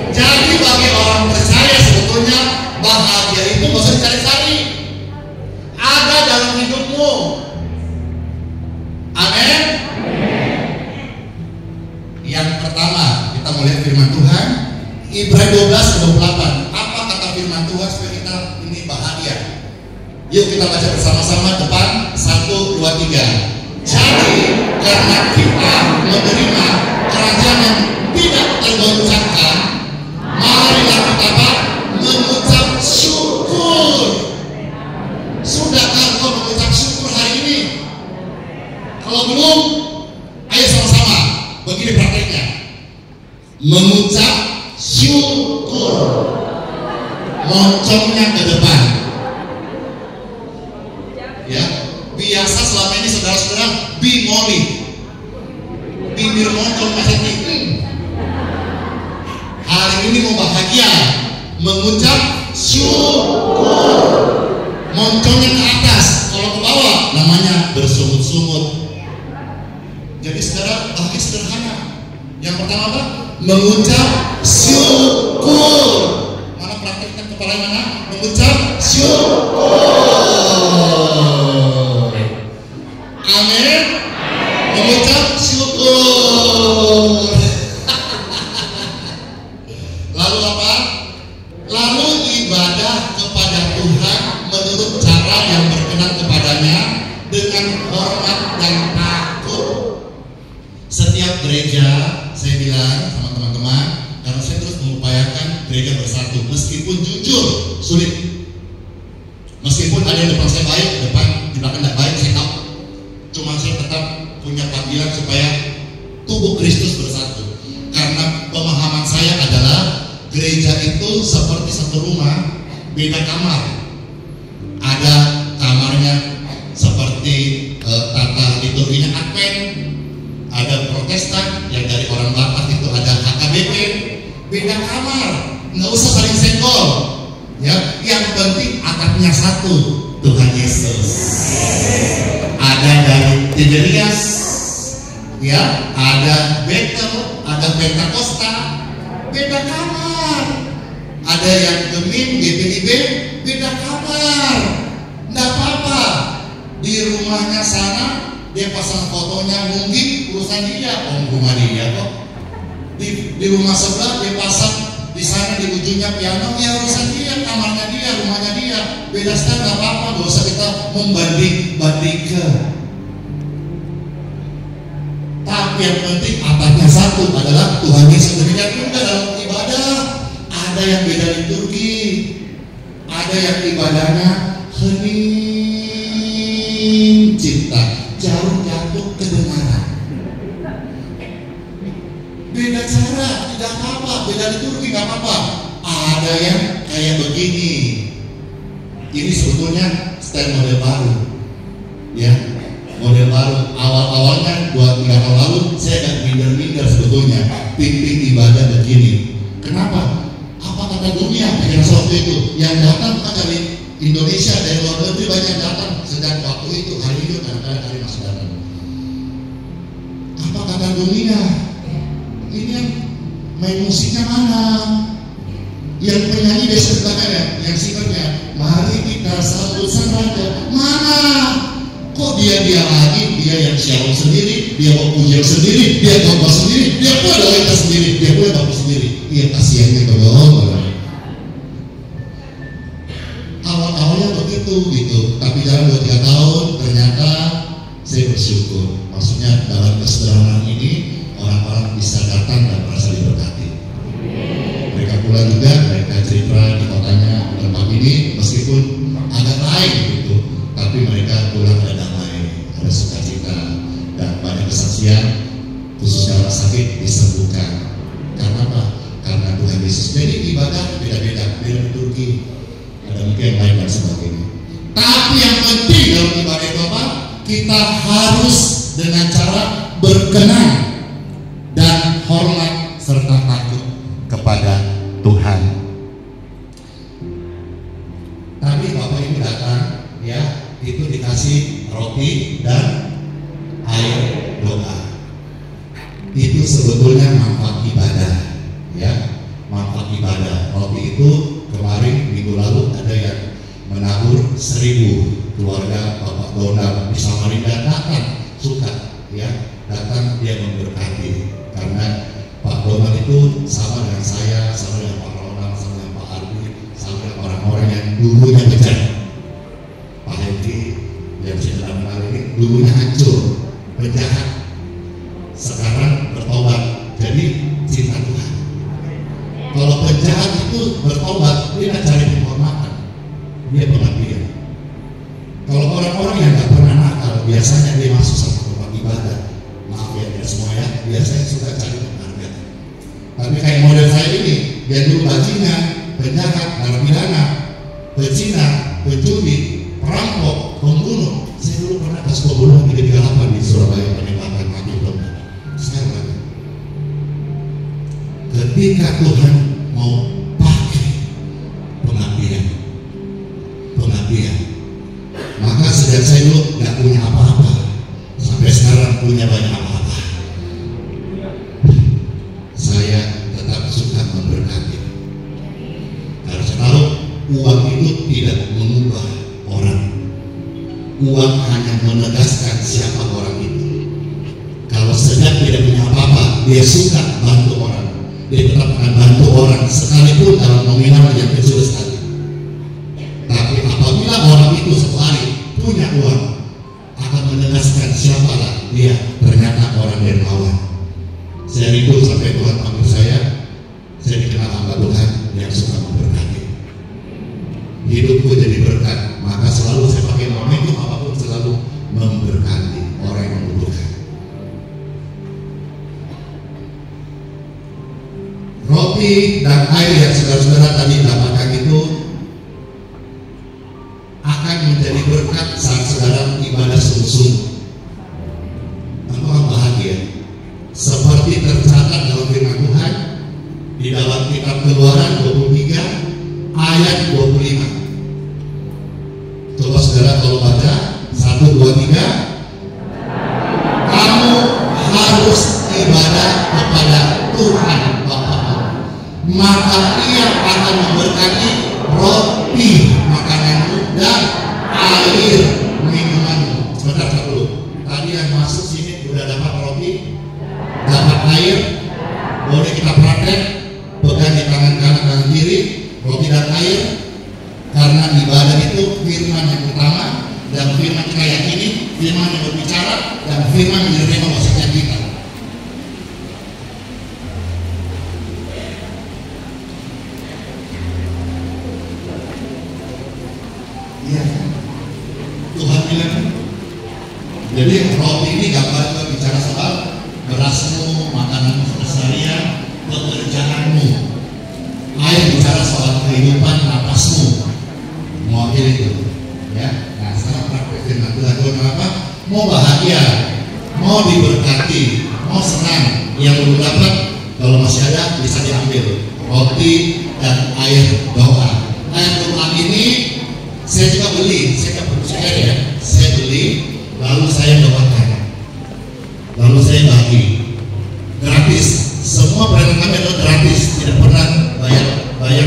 Jadi bagi orang percaya sebetulnya bahagia itu nggak usah dicari-cari, ada dalam hidupmu. Amin. Yang pertama kita melihat firman Tuhan Ibrani 12:28. Apa kata firman Tuhan supaya kita ini bahagia? Yuk kita baca bersama-sama depan. 1, 2, 3. Jadi karena kita menerima kerajaan yang tidak tergoncangkan, marilah kita mengucap syukur. Sudahkah engkau mengucap syukur hari ini? Kalau belum, ayo sama-sama begini prakteknya. Mengucap syukur. Moncongnya ke depan. Ya, biasa selama ini saudara-saudara bingoli, bibir moncong macam ini. Hari ini mau bahagia, mengucap syukur. Moncongnya ke atas, kalau ke bawah namanya bersungut-sungut. Jadi saudara bahagia sederhana. Yang pertama apa? Mengucap syukur. Mana praktekkan kepala mana? Mengucap syukur. Amin. Mengucap syukur. Lalu apa? Lalu ibadah kepada Tuhan menurut cara yang berkenan kepadanya dengan hormat dan takut. Setiap gereja, saya bilang sama teman-teman, karena saya terus mengupayakan gereja bersatu, meskipun jujur sulit. Meskipun ada yang depan saya baik, depan di belakang tidak baik, saya mendoakan supaya tubuh Kristus bersatu. Karena pemahaman saya adalah gereja itu seperti satu rumah, beda kamar. Ada kamarnya seperti tata liturginya Advent, ada Protestan yang dari orang Batak itu ada HKBP, beda kamar, nggak usah saling senggol, ya. Yang penting atapnya satu, Tuhan Yesus. Ada dari Tiberias, ya, ada Bethel, ada Pentakosta, beda kamar. Ada yang Gemim, GPIB, beda kamar. Nggak apa-apa. Di rumahnya sana dia pasang fotonya, mungkin urusan dia, rumah dia kok. Di rumah sebelah dia pasang di sana di ujungnya piano, ya urusan dia, kamarnya dia, rumahnya dia. Beda style nggak apa-apa, nggak usah kita membanding-bandingkan. Tapi yang penting atapnya satu adalah Tuhan Yesus. Demikian juga dalam ibadah, ada yang beda liturgi, ada yang ibadahnya hening cipta, jauh jatuh kedengaran. Beda cara, tidak apa-apa, beda liturgi nggak apa-apa. Ada yang kayak begini. Ini sebetulnya style model baru, ya, model baru. Awal-awalnya 2-3 tahun lalu saya agak minder-minder sebetulnya pimpin ibadah begini. Kenapa? Apa kata dunia? Pikiran waktu itu yang datang bukan dari Indonesia, dari luar negeri banyak datang. Sejak waktu itu hari itu kadang-kadang hari masih datang. Apa kata dunia? Ini yang main musiknya mana? Yang penyanyi biasa belakangnya, yang singernya, mari kita sambut sang raja. Mana? Kok dia lagi, dia yang shalom sendiri, dia mau pujian sendiri, dia khotbah sendiri, dia pula doa sendiri, dia pula bapak sendiri. Iya, kasihannya ke bawah. Awal-awalnya begitu gitu, tapi jalan 2-3 tahun ternyata saya bersyukur. Maksudnya dalam kesederhanaan ini orang-orang bisa datang dan merasa diberkati. Mereka pula juga, mereka cerita di kotanya tempat ini meskipun agak lain gitu, tapi mereka pulang ada damai, ada sukacita, dan banyak kesaksian, khususnya orang sakit disembuhkan. Karena apa? Karena Tuhan Yesus. Jadi ibadah beda-beda, beda liturgi, ada mungkin yang lain dan sebagainya. Tapi yang penting dalam ibadah itu apa? Kita harus dengan cara berkenan dan hormat serta takut kepada Tuhan. Tapi Bapak Ibu datang, ya, itu dikasih roti dan air doa. Itu sebetulnya manfaat ibadah, ya, manfaat ibadah. Roti itu kemarin minggu lalu ada yang menabur 1000 keluarga Bapak Donald di Samarinda datang, suka, ya, datang dia memberkati. Karena Pak Donald itu sama dengan saya, sama dengan Pak Ronald, sama dengan Pak Ardi, sama dengan orang-orang yang dulunya bejat. Pak Henry yang sudah mengenal ini dulunya hancur, penjahat, sekarang bertobat, jadi cinta Tuhan. Kalau penjahat itu bertobat, dia tidak cari penghormatan, dia pengabdian. Kalau orang-orang yang nggak pernah nakal, biasanya dia masuk sama tempat ibadah. Maaf ya, dia semua ya, biasanya suka cari penghargaan. Tapi kayak model saya ini, dia dulu bajingan, penjahat, narapidana, pezina, pencuri, perampok, pembunuh. Saya dulu pernah kasus pembunuhan 338 di Surabaya, penembakan mati belum. Sekarang, ketika Tuhan mau pakai pengabdian, maka sejak saya dulu nggak punya apa-apa, sampai sekarang punya banyak apa-apa, saya tetap suka memberkati. Harus tahu uang itu tidak mengubah orang. Uang hanya menegaskan siapa orang itu. Kalau sedang tidak punya apa-apa, dia suka bantu orang, dia tetap akan bantu orang sekalipun dalam nominal yang kecil sekali. Tapi apabila orang itu sekali punya uang, akan menegaskan siapalah dia, ternyata orang dermawan. Saya rindu sampai Tuhan panggil saya dikenal hamba Tuhan yang suka memberkati. Hidupku jadi berkat, maka selalu saya pakai momentum apapun selalu memberkati orang yang membutuhkan. roti dan air yang saudara-saudara tadi dapatkan itu akan menjadi berkat saat saudara ibadah sungguh-sungguh. Apakah bahagia? Seperti tercatat dalam firman Tuhan di dalam kitab Keluaran 23 ayat 25. Coba saudara kalau baca 1, 2, 3. Kamu harus ibadah kepada Tuhan Bapa, maka Ia akan memberkati roti makananmu dan air minumanmu. Sebentar dulu. Tadi yang masuk sini sudah dapat roti, dapat air. Boleh kita praktek, pegang di tangan kanan dan kiri, roti dan air. Karena ibadah itu firman yang utama, dan firman kita yakini, firman yang berbicara, dan firman yang diterima oleh setiap kita. Iya, Tuhan bilang. Jadi roti ini gambar berbicara soal berasmu, makananmu keseharian, pekerjaanmu. Air bicara soal kehidupan napasmu. Mewakili itu, ya. Nah, sekarang praktek firman Tuhan. Apa? Mau bahagia, mau diberkati, mau senang. Yang belum dapat, kalau masih ada bisa diambil roti dan air doa. Air doa ini saya juga beli, saya beli, lalu saya doakan, lalu saya bagi, gratis. Semua pelayanan kami adalah gratis, tidak pernah bayar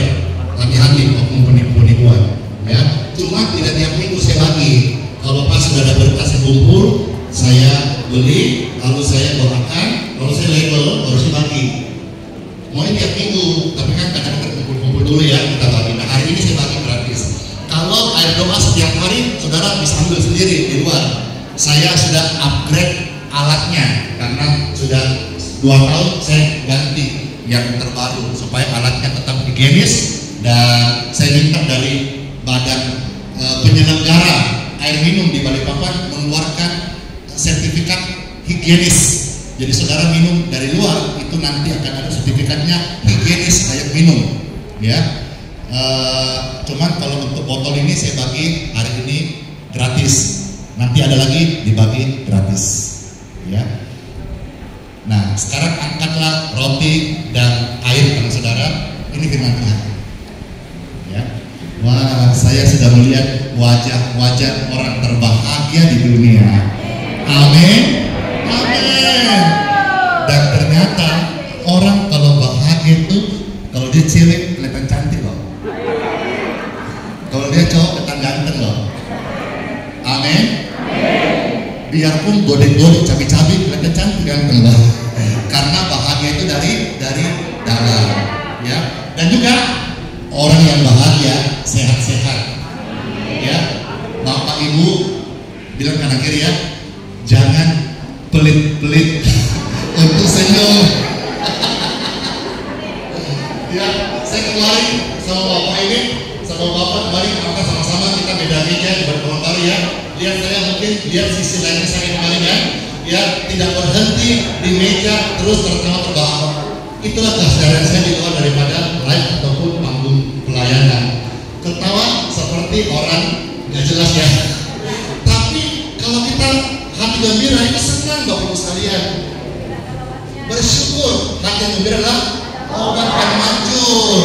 hati-hati maupun penipuan. Ya, cuma tidak tiap minggu saya bagi. Kalau pas sudah ada berkas yang kumpul, saya beli, lalu saya doakan, lalu saya label, baru saya bagi. Mau ini tiap minggu, tapi kan kadang-kadang kumpul dulu ya kita bagi. Nah, hari ini saya bagi gratis. Kalau air doa setiap hari, saudara bisa ambil sendiri di luar. Saya sudah upgrade alatnya karena sudah 2 tahun saya ganti yang terbaru supaya alatnya tetap higienis, dan saya minta dari Badan penyelenggara air minum di Balikpapan mengeluarkan sertifikat higienis. Jadi saudara minum dari luar itu nanti akan ada sertifikatnya higienis air minum, ya. Cuman kalau untuk botol ini saya bagi hari ini gratis. Nanti ada lagi dibagi gratis, ya. Nah, sekarang angkatlah roti dan air dengan saudara. Ini firman Tuhan. Ya. Wah, saya sudah melihat wajah-wajah orang terbahagia di dunia. Amin. Amin. Dan ternyata orang kalau bahagia itu, kalau dia cewek kelihatan cantik loh. Kalau dia cowok kelihatan ganteng loh. Amin. Biarpun godek-godek, cabi-cabi kelihatan cantik ganteng loh. Karena bahagia itu dari dalam, ya. Dan juga orang yang bahagia sehat-sehat, ya. Bapak Ibu bilang kanan kiri ya, jangan pelit-pelit untuk senyum. Ya, saya kemarin sama bapak ini, sama bapak kemarin angkat sama-sama kita beda meja di Balikpapan Baru ya. Lihat saya mungkin lihat sisi lainnya saya kemarin ya, tidak berhenti di meja terus tertawa terbahak. Itulah kesadaran saya di luar daripada live ataupun panggung pelayanan. Ketawa seperti orang nggak jelas ya. Tapi kalau kita hati gembira itu senang Bapak Ibu sekalian. Bersyukur, hati yang gembira lah obat yang manjur.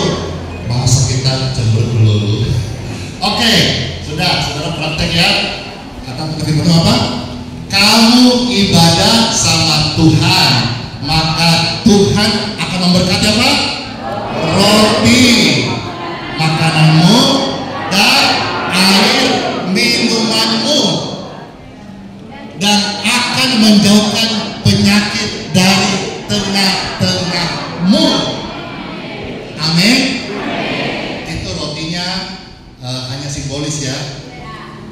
Masa kita cembur dulu. Oke, sudah saudara praktek ya. Kata firman Tuhan apa? Kamu ibadah sama Tuhan, maka Tuhan akan memberkati apa? Roti makananmu dan air minumanmu, dan akan menjauhkan penyakit dari tengah-tengahmu. Amin. Itu rotinya hanya simbolis ya,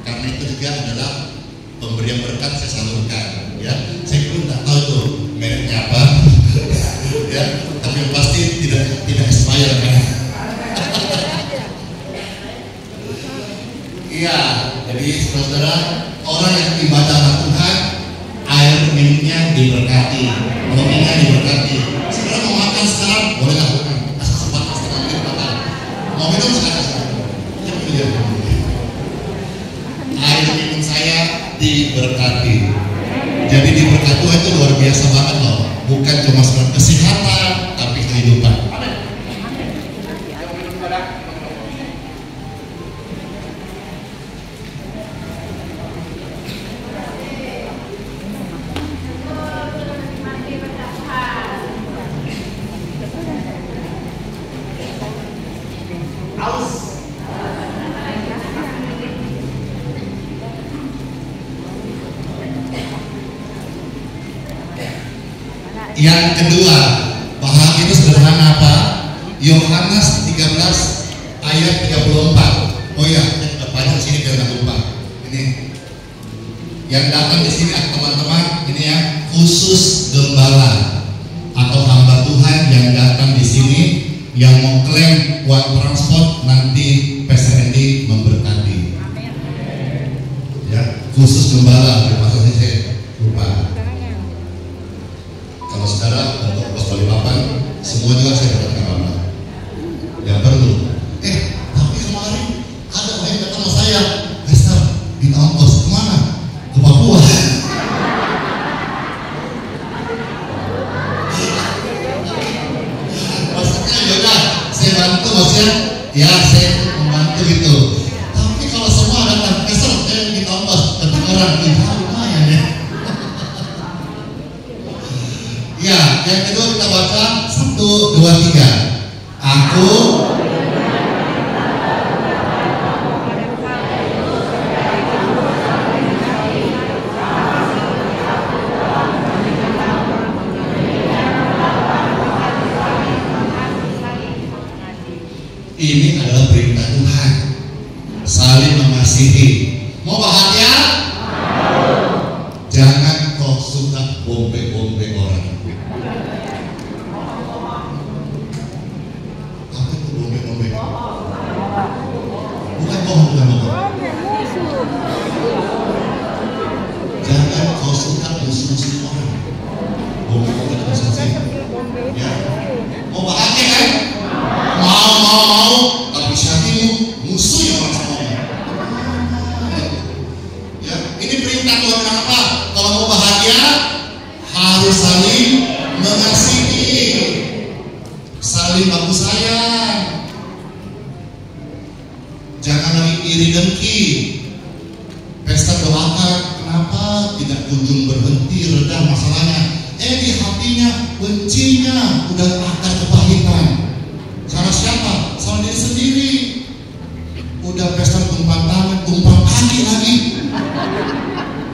karena itu juga adalah pemberian berkat saya salurkan ya. Saya pun tak tahu tuh mereknya apa ya, tapi pasti tidak expire kan. Iya, jadi saudara, orang yang ibadah sama Tuhan, air minumnya diberkati, rotinya diberkati. Saudara mau makan sekarang, boleh lakukan. Asal diberkati. Jadi diberkati Tuhan itu luar biasa banget loh. Bukan cuma sekedar kesehatan, tapi kehidupan. Yang kedua, bahagia itu sederhana apa? Yohanes 13 ayat 34. Oh ya, banyak sini biar nggak lupa. Ini yang datang di sini teman-teman, ini ya khusus gembala atau hamba Tuhan yang datang di sini yang mau klaim uang transport nanti PSRND memberkati. Ya, khusus gembala, maksudnya saya lupa. Kalau saudara untuk pos Balikpapan, semua juga saya dapat kabar. Ya perlu. Tapi kemarin ada orang yang datang sama saya, Pastor, minta ongkos kemana? Ke Papua. Maksudnya yaudah, saya bantu maksudnya, ya saya membantu gitu. Tapi kalau semua datang, Pastor, saya minta ongkos, datang orang, lumayan ya. Ya, yang kedua kita baca 1, 2, 3. Aku ini adalah perintah Tuhan. Saling mengasihi. Mau bahagia? Jangan kau suka bombe-bombe orang. Apa itu bombe-bombe? Bukan bohong, bukan bohong. Jangan kau suka musuh-musuh orang. Bombe-bombe itu musuh-musuh. Ya. Mau bahagia kan? Mau, tapi hatimu musuhnya orang semuanya. Ya, ini perintah Tuhan. Kenapa? Kalau mau bahagia harus saling mengasihi, saling baku sayang. Jangan lagi iri dengki. Pesta doakan, kenapa tidak kunjung berhenti reda masalahnya? Di hatinya bencinya udah akar kepahitan. Sama siapa? Sama diri sendiri. Udah pesta tumpang tangan, tumpang kaki lagi.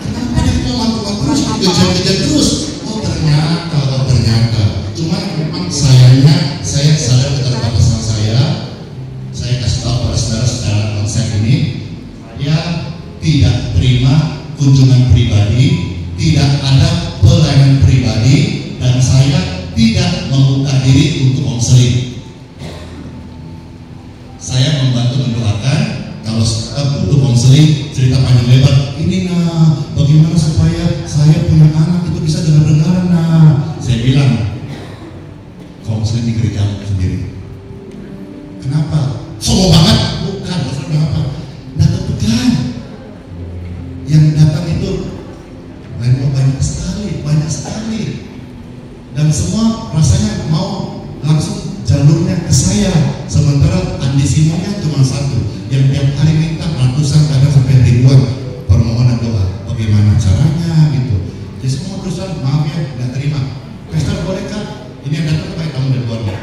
Kenapa dia tumpang terus, kejar-kejar terus? Oh ternyata. Cuma memang sayangnya, saya sadar keterbatasan saya. Saya kasih tahu pada saudara-saudara konsep ini, ya tidak terima kunjungan pribadi, tidak ada pelayanan pribadi, dan saya tidak membuka diri untuk konseling. Saya membantu mendoakan. Kalau butuh konseling, cerita panjang lebar, ini bagaimana supaya saya punya anak itu bisa dengar-dengar. Saya bilang konseling di gereja sendiri. Kenapa? Sombong banget? Bukan, kenapa? Nah bukan. Yang datang itu banyak sekali, dan semua rasanya mau langsung jalurnya ke saya. Sementara andisimunya cuma satu, yang tiap hari minta ratusan, kadang sampai ribuan permohonan doa. Bagaimana caranya gitu? Jadi semua perusahaan, maaf ya, nggak terima. Pastor bolehkah? Ini yang datang kayak tamu dari luar.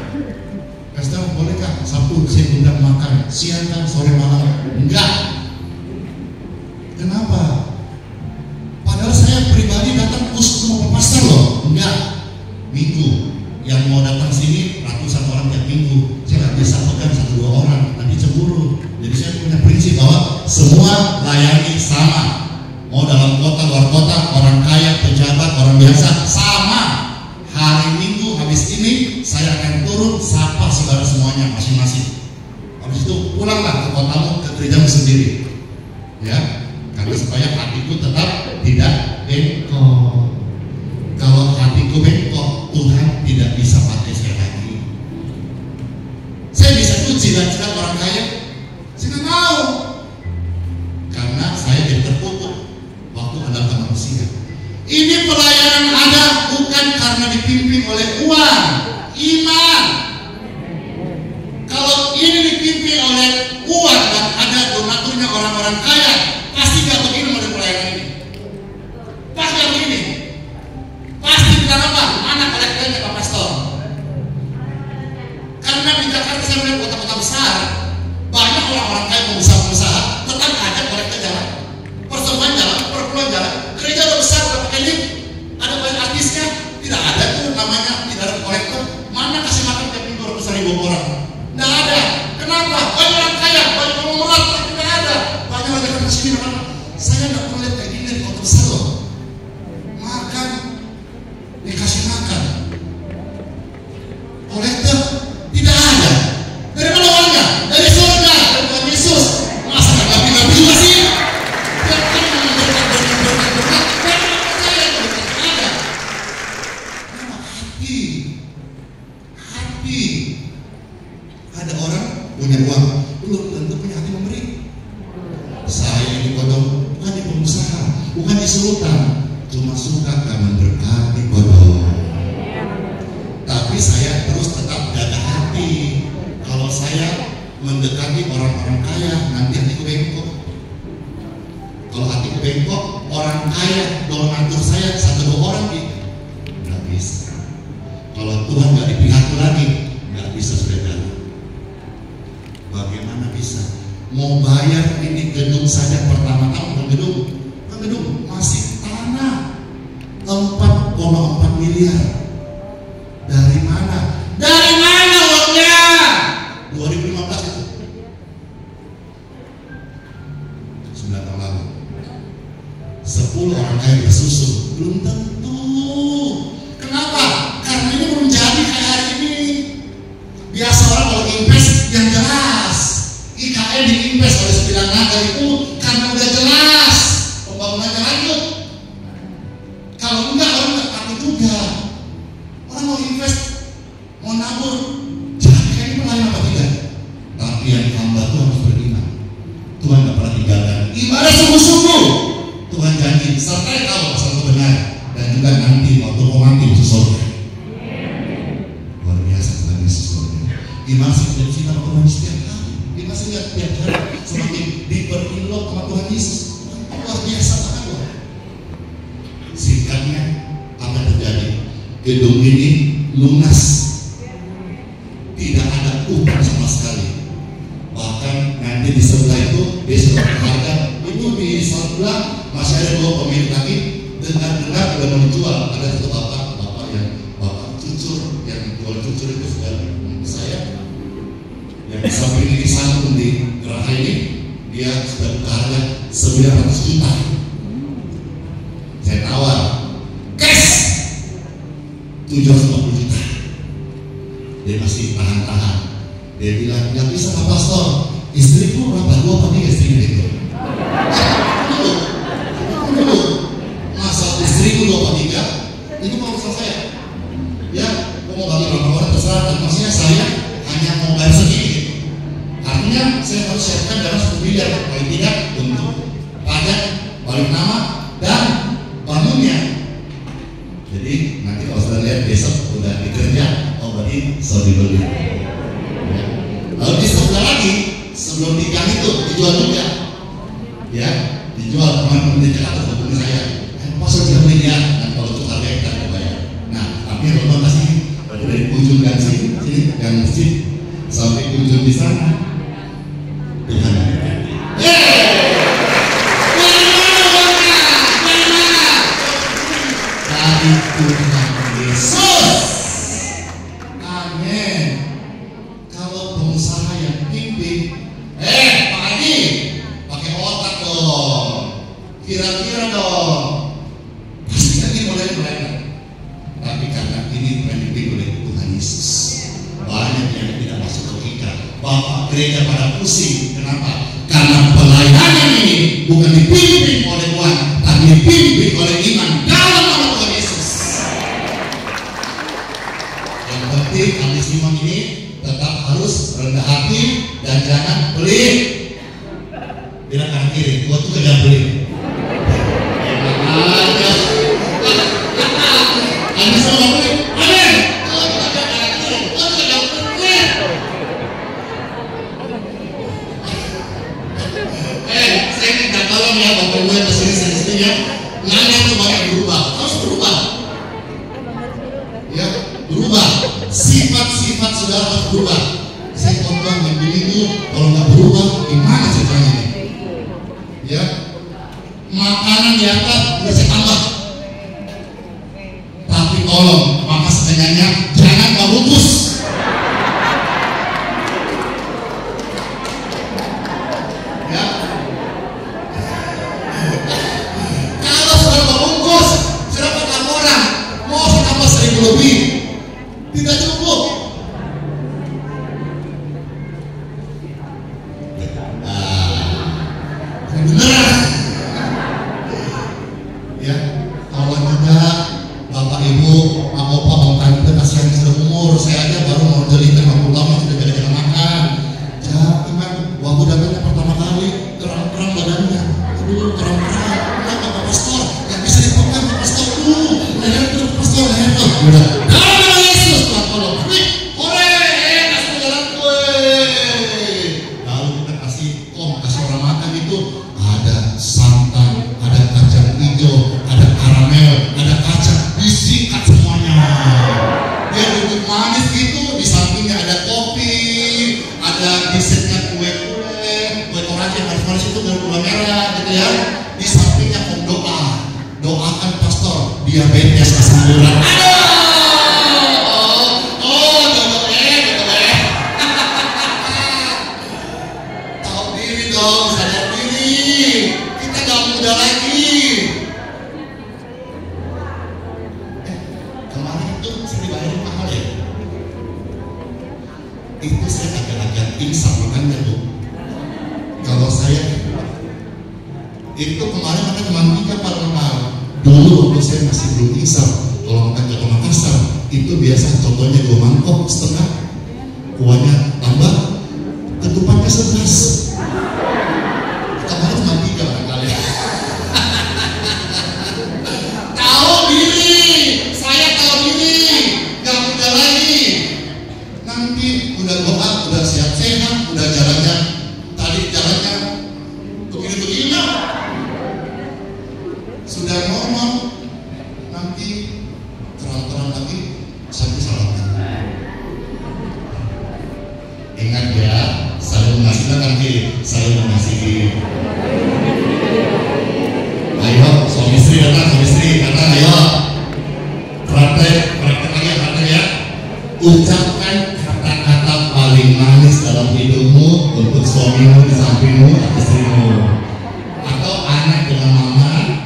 Pastor bolehkah Sabtu saya undang makan siang kan, sore malam? Enggak. Kenapa? Padahal saya pribadi datang khusus mau pastor loh. Enggak. Minggu yang mau datang sini ratusan orang tiap minggu. Saya nggak bisa pegang 1-2 orang, nanti cemburu. Jadi saya punya prinsip bahwa semua layani sama. Mau dalam kota, luar kota, orang kaya, pejabat, orang biasa, sama. Hari Minggu habis ini saya akan turun sapa saudara semuanya masing-masing. Habis itu pulanglah ke kotamu, ke gerejamu sendiri. Ya, karena supaya hatiku tetap tidak bengkok. Kalau hatiku bengkok, Tuhan manusia. Ini pelayanan ada bukan karena dipimpin oleh uang, iman. Kalau ini dipimpin oleh uang dan ada donaturnya orang-orang kaya, pasti gak begini model pelayanan ini. Pasti gak begini. Pasti bilang apa? Mana kolektornya Pak Pastor? Karena di Jakarta saya melihat kota-kota besar, banyak orang-orang kaya pengusaha-pengusaha, tetap ada kolektor jalan, persembahan jalan, perpuluhan jalan. Gereja udah besar, udah pakai lift, ada banyak artisnya, tidak ada tuh namanya tidak ada kolektor. Mana kasih makan tiap minggu 200.000 orang? Tidak ada. Kenapa? Banyak orang kaya, banyak konglomerat, tapi tidak ada. Banyak orang yang kasih makan. Saya tidak pernah lihat kayak gini di kota besar loh. Makan, dikasih makan. Kolektor tidak ada. Dari mana uangnya? Dari surga, dari Tuhan Yesus. Masa nggak pintar juga sih? Tiap kali berkat. Dari mana percaya itu berkat ada? Nama hati. Ada orang punya uang, belum tentu punya hati memberi. Saya ini kodok, bukan di pengusaha, bukan di sultan, cuma suka kamu berkati kodok. Tapi saya terus tetap jaga hati. Kalau saya mendekati orang-orang kaya, nanti hatiku bengkok. Kalau hatiku bengkok, orang kaya donatur saya 1-2 orang nggak bisa. Kalau Tuhan nggak di pihakku lagi, nggak bisa sudah jalan. Bagaimana bisa? Mau bayar ini gedung saja pertama tahun gedung masih tanah 4,4 miliar. Dari mana? Dari mana uangnya? 2015 itu 9 tahun lalu 10 orang kaya bersusun. Belum tentu. Kenapa? Karena ini belum jadi kayak hari ini. Biasa orang kalau invest yang jelas. IKN diinvest oleh 9 naga itu karena udah jelas pembangunannya lanjut. Kalau enggak orang nggak takut juga. Orang mau invest, mau nabur, jangan kayak ini pelayan apa tidak. Tapi yang hamba itu harus beriman. Tuhan nggak pernah tinggalkan. Ibadah sungguh-sungguh. Tuhan janji sertai kau asal kau benar dan juga nanti waktu kau mati masuk surga. Luar biasa Tuhan Yesus. Gimana sih kita cinta sama Tuhan setiap hari? Gimana sih tiap hari semakin diperilok sama Tuhan Yesus? Luar biasa banget loh. Singkatnya apa terjadi? Gedung ini lunas, tidak ada utang sama sekali. Bahkan nanti di sebelah itu di sebelah harga itu di sebelah masih ada 2 pemilik lagi. Dengar-dengar udah mau dijual. Ada satu bapak yang bapak cucur yang jual cucur itu sudah saya yang samping ini sambung di Geraha ini dia sudah harga 900 juta. Saya tawar cash 750 juta. Dia masih tahan-tahan. Dia bilang, nggak bisa Pak Pastor, istriku berapa? 2 apa 3 istrinya itu? Dulu. Masa istriku 2 apa 3? Itu mau usaha saya. Ya, mau bagi berapa orang terserah. Dan maksudnya saya hanya mau bayar segini gitu. Artinya saya harus siapkan dalam 10 miliar paling tidak untuk pajak, balik nama, dan bangunnya. Jadi nanti kalau sudah lihat besok udah dikerja, oh berarti sudah dibeli. Ya. Lalu di sebelah lagi sebelum nikah itu dijual juga, ya dijual teman-teman di Jakarta hubungi saya, pasal tidak beli ya, dan kalau itu harga kita bayar. Nah tapi kalau masih dari ujung dan sini dan masjid sampai ujung di sana, Tuhan memberkati. Dari Tuhan Yesus. Amin. Kalau pengusaha yang pimpin, Pak Adi, pakai otak dong, kira-kira dong, pasti lagi mulai. Tapi karena ini dipimpin oleh Tuhan Yesus, banyak yang tidak masuk logika. Bapak gereja pada pusing. Kenapa? Karena pelayanan ini bukan dipimpin. dipimpin oleh Tuhan, tapi dipimpin oleh iman dalam nama Tuhan Yesus. Kalian itu banyak berubah, harus berubah. Ya, berubah. Sifat-sifat saudara harus berubah. Saya khotbah minggu ini kalau nggak berubah, gimana ceritanya ini? Ya, makanan di atas udah saya tambah. Tapi tolong makan sekenyangnya, jangan kau bungkus. Ya, kalau sudah kau bungkus, sudah kau orang mau saya tambah 1000 lebih, tidak cukup. Beneran. Ya, kalau juga Bapak Ibu, Mak Opa, Bang Tante, kasihan sudah umur, saya aja baru mau jadi 50 tahun sudah jaga-jaga makan. Jangan kan, waktu datangnya pertama kali terang-terang badannya, aduh terang-terang, kenapa Pak Pastor? Gak bisa dipegang Pak Pastor dulu, leher tuh Pastor, leher tuh. Udah, dalam Yesus Tuhan tolong. Kasih jalan gue. Lalu kita kasih orang makan itu ada santan, ada kacang hijau, ada karamel, ada kacang, disikat semuanya. Biar duduk manis gitu, di sampingnya ada kopi, ada desainnya kue orange yang manis-manis itu dan gula merah gitu ya. Di sampingnya doa, doakan pastor diabetes kesembuhan. Tahu diri dong, sadar diri. Kita gak muda lagi. Kemarin itu saya dibayarin mahal ya. Itu saya agak-agak insaf makannya tuh. Kalau saya itu kemarin makan cuma 3 4 mahal. Dulu waktu saya masih belum insaf, kalau makan coto Makassar itu biasa contohnya 2 mangkok setengah, kuahnya tambah, ketupannya 11. Kemarin cuma 3 barangkali. Tahu diri, saya tahu diri, gak muda lagi. Nanti udah doa, udah sehat-sehat, udah jalannya begini-begini, sudah normal, nanti terang-terang lagi sampai salaman. Ingat ya, saling mengasihi nanti, saling mengasihi. Ayo, suami istri datang, ayo. Praktek ya. Ucapkan kata-kata paling manis dalam hidupmu untuk suamimu di sampingmu atau istrimu, atau anak dengan mama.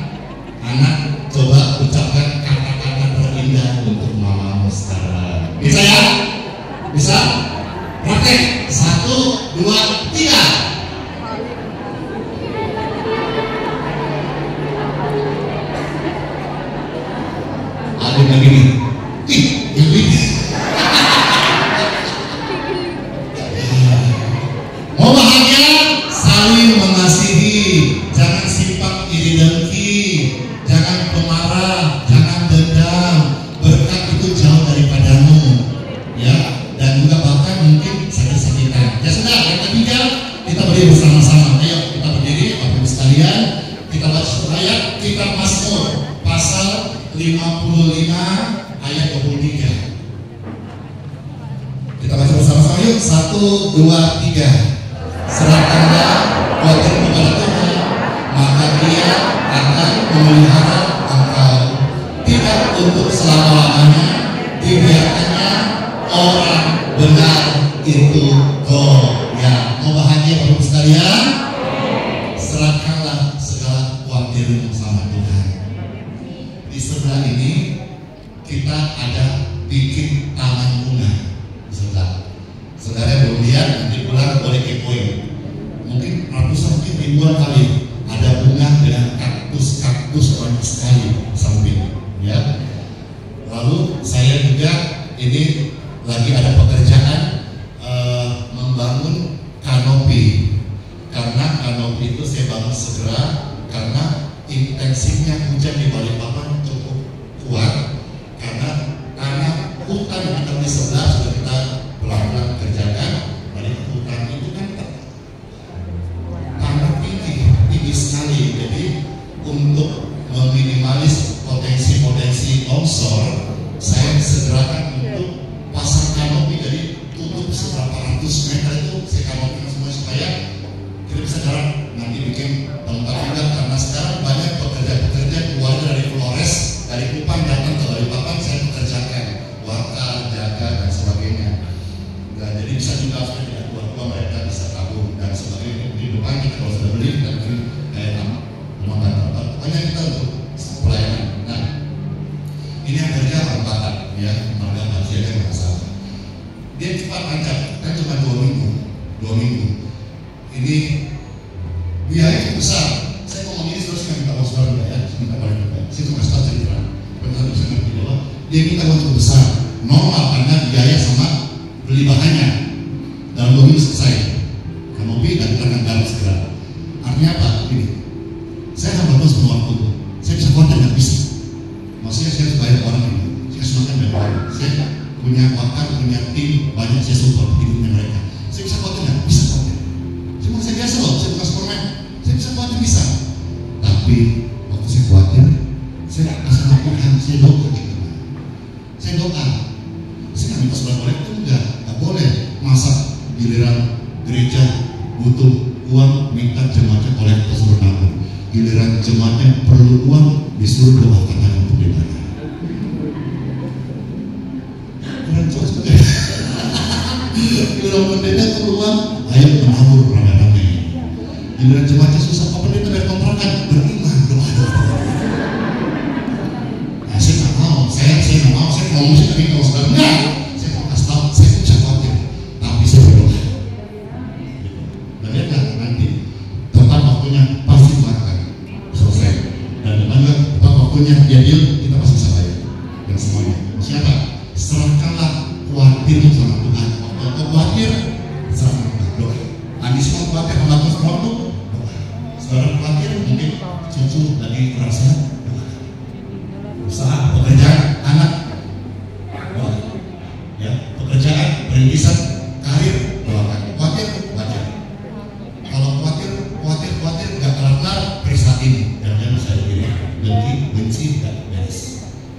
Anak coba ucapkan kata-kata terindah untuk mamamu sekarang. Bisa ya? Bisa? Praktek 1, 2, 3. Ada yang gini. Ini mau bahagia, saling mengasihi, jangan simpan iri dengki, jangan pemarah, jangan dendam. Berkat itu jauh daripadamu, ya. Dan juga bahkan mungkin sakit-sakitan. Ya sudah, yang ketiga kita berdiri bersama-sama. Ayo kita berdiri, Bapak Ibu sekalian. Kita baca ayat kitab Mazmur pasal 55 ayat 23. Kita baca bersama-sama yuk. 1, 2, 3. Serahkanlah kuatirmu kepada Tuhan, maka Dia akan memelihara engkau. Tidak untuk selama-lamanya, dibiarkannya orang benar itu goyah. Mau bahagia Bapak sekalian? Serahkanlah segala kuatirmu sama Tuhan. Di sebelah ini kita ada bikin taman bunga. Saudara belum lihat, nanti pulang boleh kepoin. Mungkin ratusan, mungkin ribuan kali ada bunga dengan kaktus banyak sekali samping, ya. Lalu saya juga ini lagi ada pekerjaan membangun kanopi. Karena kanopi itu saya bangun segera karena intensifnya hujan di Balikpapan cukup kuat. Karena hutan yang ada di sebelah sudah kita pelan-pelan kerjakan. Balik hutan itu kan tanah tinggi sekali. Jadi untuk meminimal longsor, saya segerakan untuk pasang kanopi, jadi tutup seberapa ratus meter itu saya kanopi semua supaya kita bisa jalan nanti bikin tempat juga, karena sekarang banyak pekerja-pekerja keluar dari Flores, dari Kupang datang ke Balikpapan, saya pekerjakan warga, jaga dan sebagainya. Dan jadi bisa juga supaya tidak keluar mereka bisa tabung dan sebagainya. Di depan kita kalau sudah beli dan beli kayak rumah kantor, pokoknya kita untuk pelayanan. Nah, ini yang kerja lompatan ya, marga hasilnya nggak salah. Dia cepat angkat, kan cuma 2 minggu. Ini biaya itu besar. Saya ngomong ini terus nggak minta uang saudara ya, minta paling juga. Saya cuma kasih tahu cerita. Benar bisa ngerti bahwa dia minta uang cukup besar. Normal karena biaya sama beli bahannya. Dalam 2 minggu selesai. Kanopi dan kita akan garap segera. Artinya apa? Ini. Saya akan bantu semua waktu. Saya bisa konten nggak bisa. Maksudnya saya harus bayar orang ini. Saya harus makan banyak orang. Saya punya wakar, punya tim banyak, saya support hidupnya mereka. Saya bisa konten nggak? Bisa konten. Cuma saya biasa loh, saya bukan Superman. Saya bisa khawatir bisa. Tapi waktu saya khawatir, saya nggak kasih lakukan, saya doa gitu. Saya doa. Saya nggak minta surat kolektif enggak boleh. Masa giliran gereja butuh uang, minta jemaatnya kolektif suruh nabung. Giliran jemaatnya perlu uang, disuruh doa katakan pendeta. Kurang jelas juga. Giliran pendeta perlu uang, ayo menabur rame-rame. Giliran jemaatnya susah, kok pendeta bayar kontrakan, beriman doa. Nah, saya nggak mau, saya ngomong sih tapi kalau sudah enggak, saya mau kasih tahu, saya bisa khawatir, tapi saya berdoa. Dan lihatlah nanti tepat waktunya pasti akan selesai. Dan teman tepat waktunya dia deal, kita pasti bisa bayar dan semuanya. Siapa? Serahkanlah khawatir sama Tuhan. Waktu khawatir, serahkan Tuhan, doa. Andi semua khawatir, hamba semua itu doa. Saudara khawatir, mungkin cucu lagi merasa doa. Usaha, pekerjaan, anak, doa. Ya, pekerjaan, perintisan, karir, doakan. Khawatir, wajar. Kalau khawatir, nggak kelar-kelar, periksa ini. Jangan saya begini, benci, nggak beres.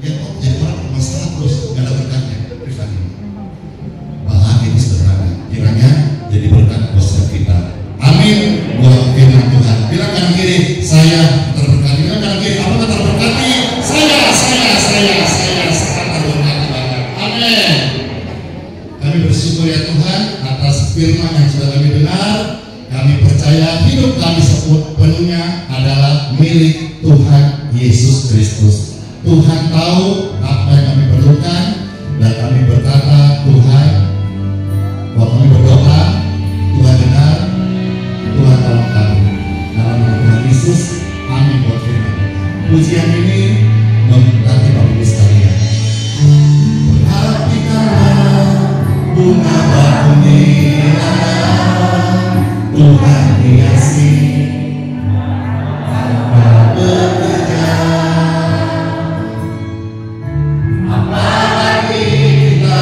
Dia kok jadi orang bermasalah terus, nggak ada berkatnya, periksa ini. Bahan ini sederhana, kiranya jadi berkat buat setiap kita. Amin. Buat firman Tuhan. Bilang kanan kiri, saya terberkati. Bilang kanan kiri, apa terberkati? Saya sangat terberkati banget. Amin. Kami bersyukur ya Tuhan atas firman yang sudah kami dengar. Kami percaya hidup kami sepenuhnya adalah milik Tuhan Yesus Kristus. Tuhan tahu apa yang kami perlukan dan kami berkata Tuhan, bahwa kami berdoa, Tuhan dengar, Tuhan tolong kami. Dalam nama Tuhan Yesus, amin buat firman. Pujian ini memberkati Bapak Ibu sekalian. Perhatikanlah bunga batu niran, Tuhan hiasi tanpa bekerja. Apalagi kita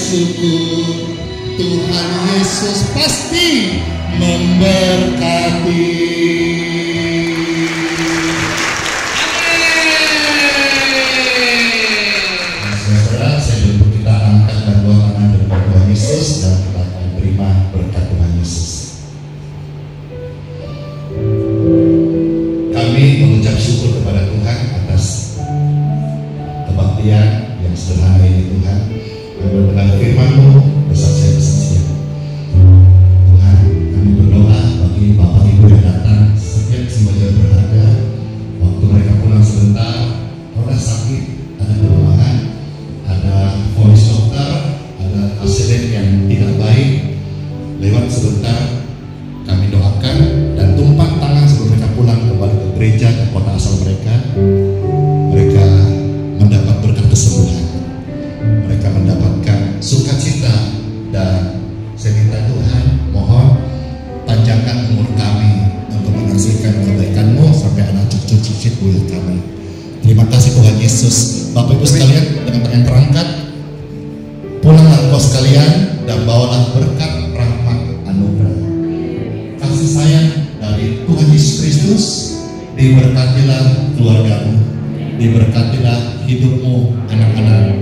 syukur. Tuhan Yesus pasti memberkati. Saudara, saya dulu kita angkat dan doa tangan dari Tuhan Yesus dan kita akan terima berkat Tuhan Yesus. Kami mengucap syukur kepada Tuhan atas kebaktian yang sederhana ini Tuhan. Kami mendengar firman-Mu bersaksi-saksi. Tuhan, kami berdoa bagi Bapak Ibu yang datang, setiap jiwa yang berharga. Waktu mereka pulang sebentar, orang sakit, ada kelemahan, ada vonis dokter, ada aksiden yang tidak baik, lewat sebentar kami doakan dan tumpang tangan sebelum mereka pulang kembali ke gereja ke kota asal mereka. Mereka mendapat berkat kesembuhan, mereka mendapatkan sukacita, dan saya minta Tuhan mohon panjangkan umur kami untuk menyaksikan kebaikan-Mu sampai anak cucu-cucu buyut kami. Terima kasih Tuhan Yesus. Bapak Ibu sekalian, dengan tangan terangkat, pulanglah engkau sekalian dan bawalah berkat, rahmat, anugerah, kasih sayang dari Tuhan Yesus Kristus. Diberkatilah keluargamu, diberkatilah hidupmu, anak-anak,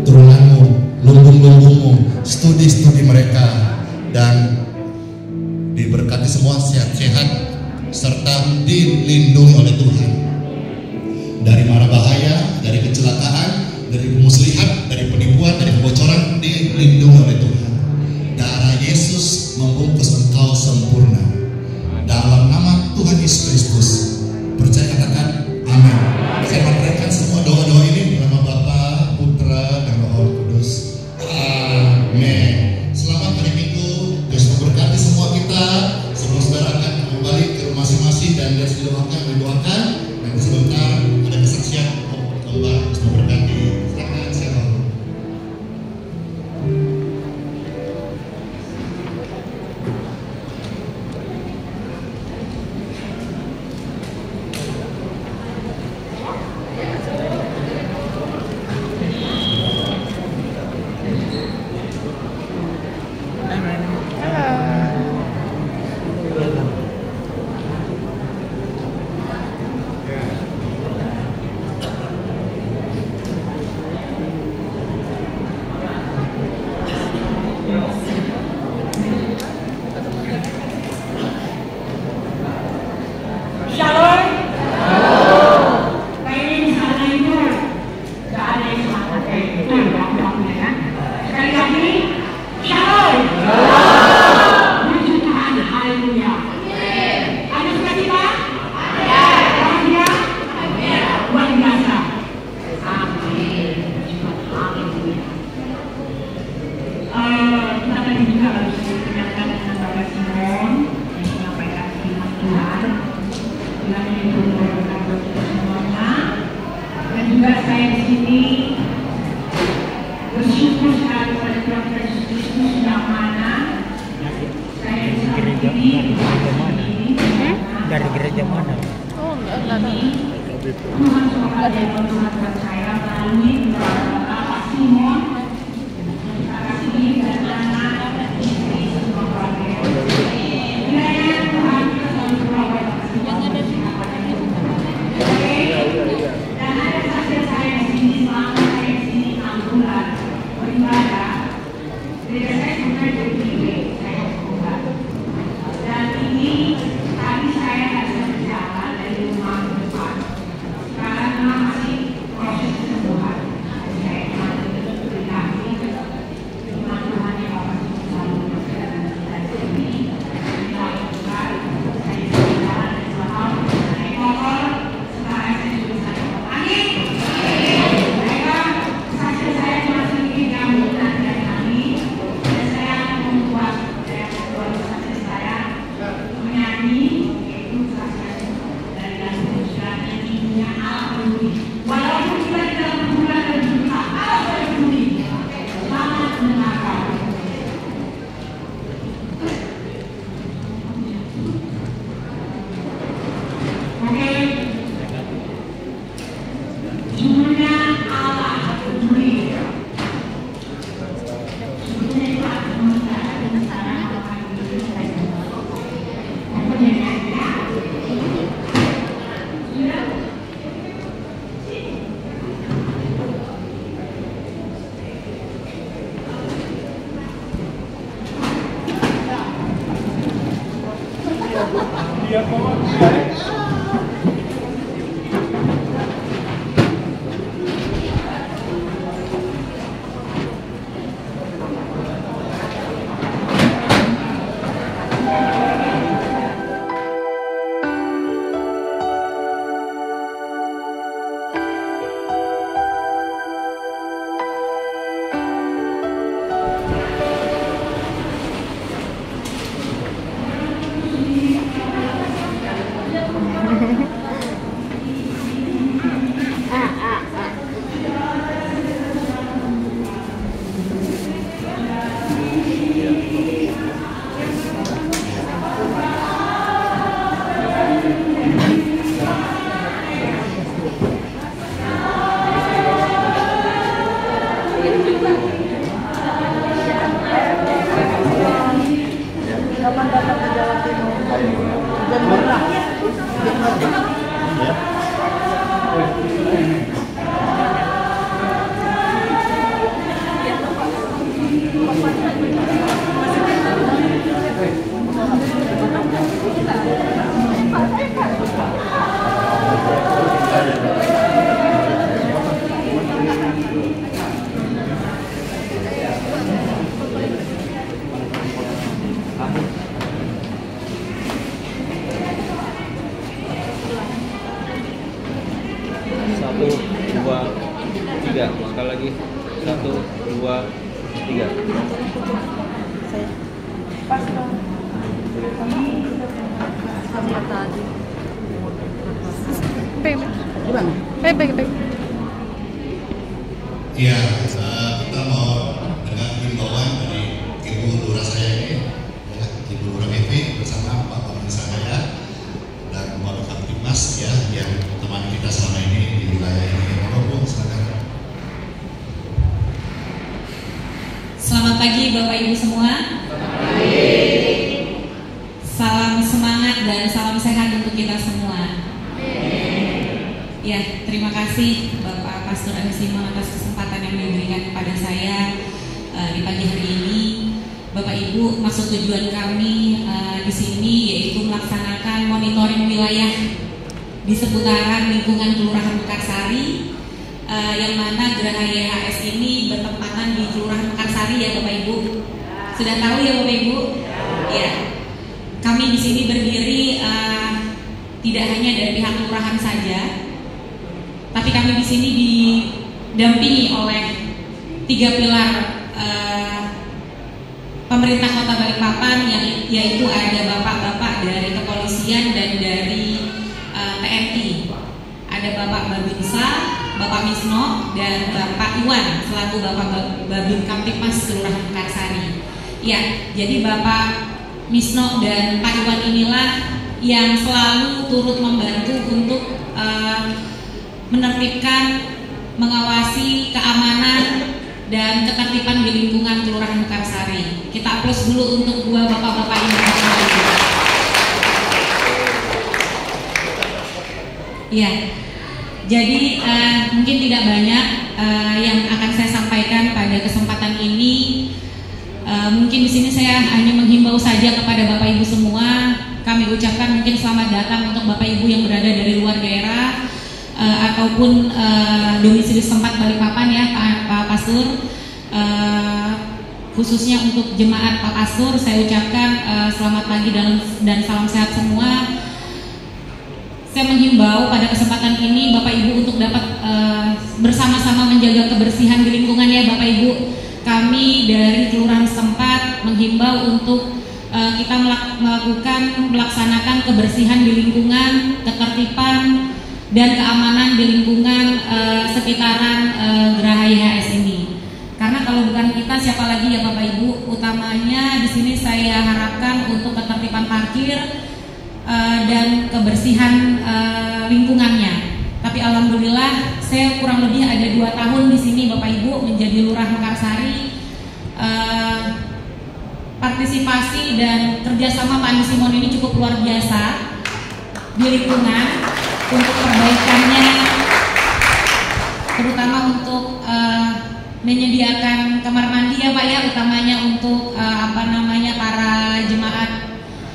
turunanmu, lumbung-lumbungmu, studi-studi mereka, dan diberkati semua sehat-sehat serta dilindungi oleh Tuhan dari mara bahaya, dari kecelakaan, dari pemuslihan, dari penipuan, dari kebocoran. Dilindungi oleh Tuhan. Darah Yesus membungkus engkau sempurna. Dalam nama Tuhan Yesus Kristus, percaya katakan amin. Saya menaikkan semua doa-doa ini dalam nama Bapa, Putra, dan Roh Kudus. Amin. Selamat hari Minggu. Tuhan memberkati semua kita. Sebelum saudara akan kembali ke rumah masing-masing dan dia didoakan. Dan sebentar ada kesaksian kembali. Tuhan memberkati. Silakan shalom. Dari gereja mana? Oh, enggak. Tuhan suka dan memperhatikan saya melalui Pak Simon, kasih dan anak istri semua keluarga. Kiranya Tuhan selalu merawat semua dan ada saksi saya di sini selama saya di sini 6 bulan beribadah. Gereja saya sudah jadi saya berubah. Dan ini tadi saya ada berjalan dari rumah ke depan. Sekarang masih proses kesembuhan. Satu, dua, tiga. Sekali lagi. 1, 2, 3. Baik. Iya, kita mau dengar himbauan dari Ibu Lurah saya ini, ya, Ibu Lurah Evi bersama Pak Pemirsa saya dan Bapak Kaptimas ya, yang teman kita selama ini di wilayah ini. Bu, silakan. Selamat pagi Bapak Ibu semua. Salam semangat dan salam sehat untuk kita semua. Ya, terima kasih Bapak Pastor Agus Simon atas kesempatan yang diberikan kepada saya di pagi hari ini. Bapak Ibu, maksud tujuan kami di sini yaitu melaksanakan monitoring wilayah di seputaran lingkungan Kelurahan Mekarsari, yang mana Geraha YHS ini bertempatan di Kelurahan Mekarsari ya Bapak Ibu. Sudah tahu ya Bapak Ibu? Ya. Kami di sini berdiri tidak hanya dari pihak kelurahan saja, tapi kami di sini didampingi oleh 3 pilar pemerintah Kota Balikpapan, yaitu ada bapak-bapak dari kepolisian dan dari TNI. Ada Bapak Babinsa, Bapak Misno, dan Bapak Iwan selaku Bapak Babin Kamtipmas Kelurahan Mekarsari. Ya, jadi Bapak Misno dan Pak Iwan inilah yang selalu turut membantu untuk menertibkan, mengawasi keamanan dan ketertiban di lingkungan Kelurahan Mekarsari. Kita aplaus dulu untuk 2 bapak-bapak ini. Ya, jadi mungkin tidak banyak yang akan saya sampaikan pada kesempatan ini. Mungkin di sini saya hanya menghimbau saja kepada Bapak Ibu semua. Kami ucapkan mungkin selamat datang untuk Bapak Ibu yang berada dari luar daerah ataupun domisili setempat Balikpapan ya Pak Pastor. Khususnya untuk jemaat Pak Pastor, saya ucapkan selamat pagi dan salam sehat semua. Saya menghimbau pada kesempatan ini Bapak Ibu untuk dapat bersama-sama menjaga kebersihan di lingkungan ya Bapak Ibu. Kami dari kelurahan setempat menghimbau untuk kita melaksanakan kebersihan di lingkungan, ketertiban dan keamanan di lingkungan sekitaran Geraha YHS ini. Karena kalau bukan kita siapa lagi ya Bapak Ibu? Utamanya di sini saya harapkan untuk ketertiban parkir dan kebersihan lingkungannya. Tapi alhamdulillah saya kurang lebih ada 2 tahun di sini Bapak Ibu menjadi Lurah Mekarsari. Partisipasi dan kerjasama Pak Andi Simon ini cukup luar biasa di lingkungan untuk perbaikannya, terutama untuk menyediakan kamar mandi ya Pak ya, utamanya untuk para jemaat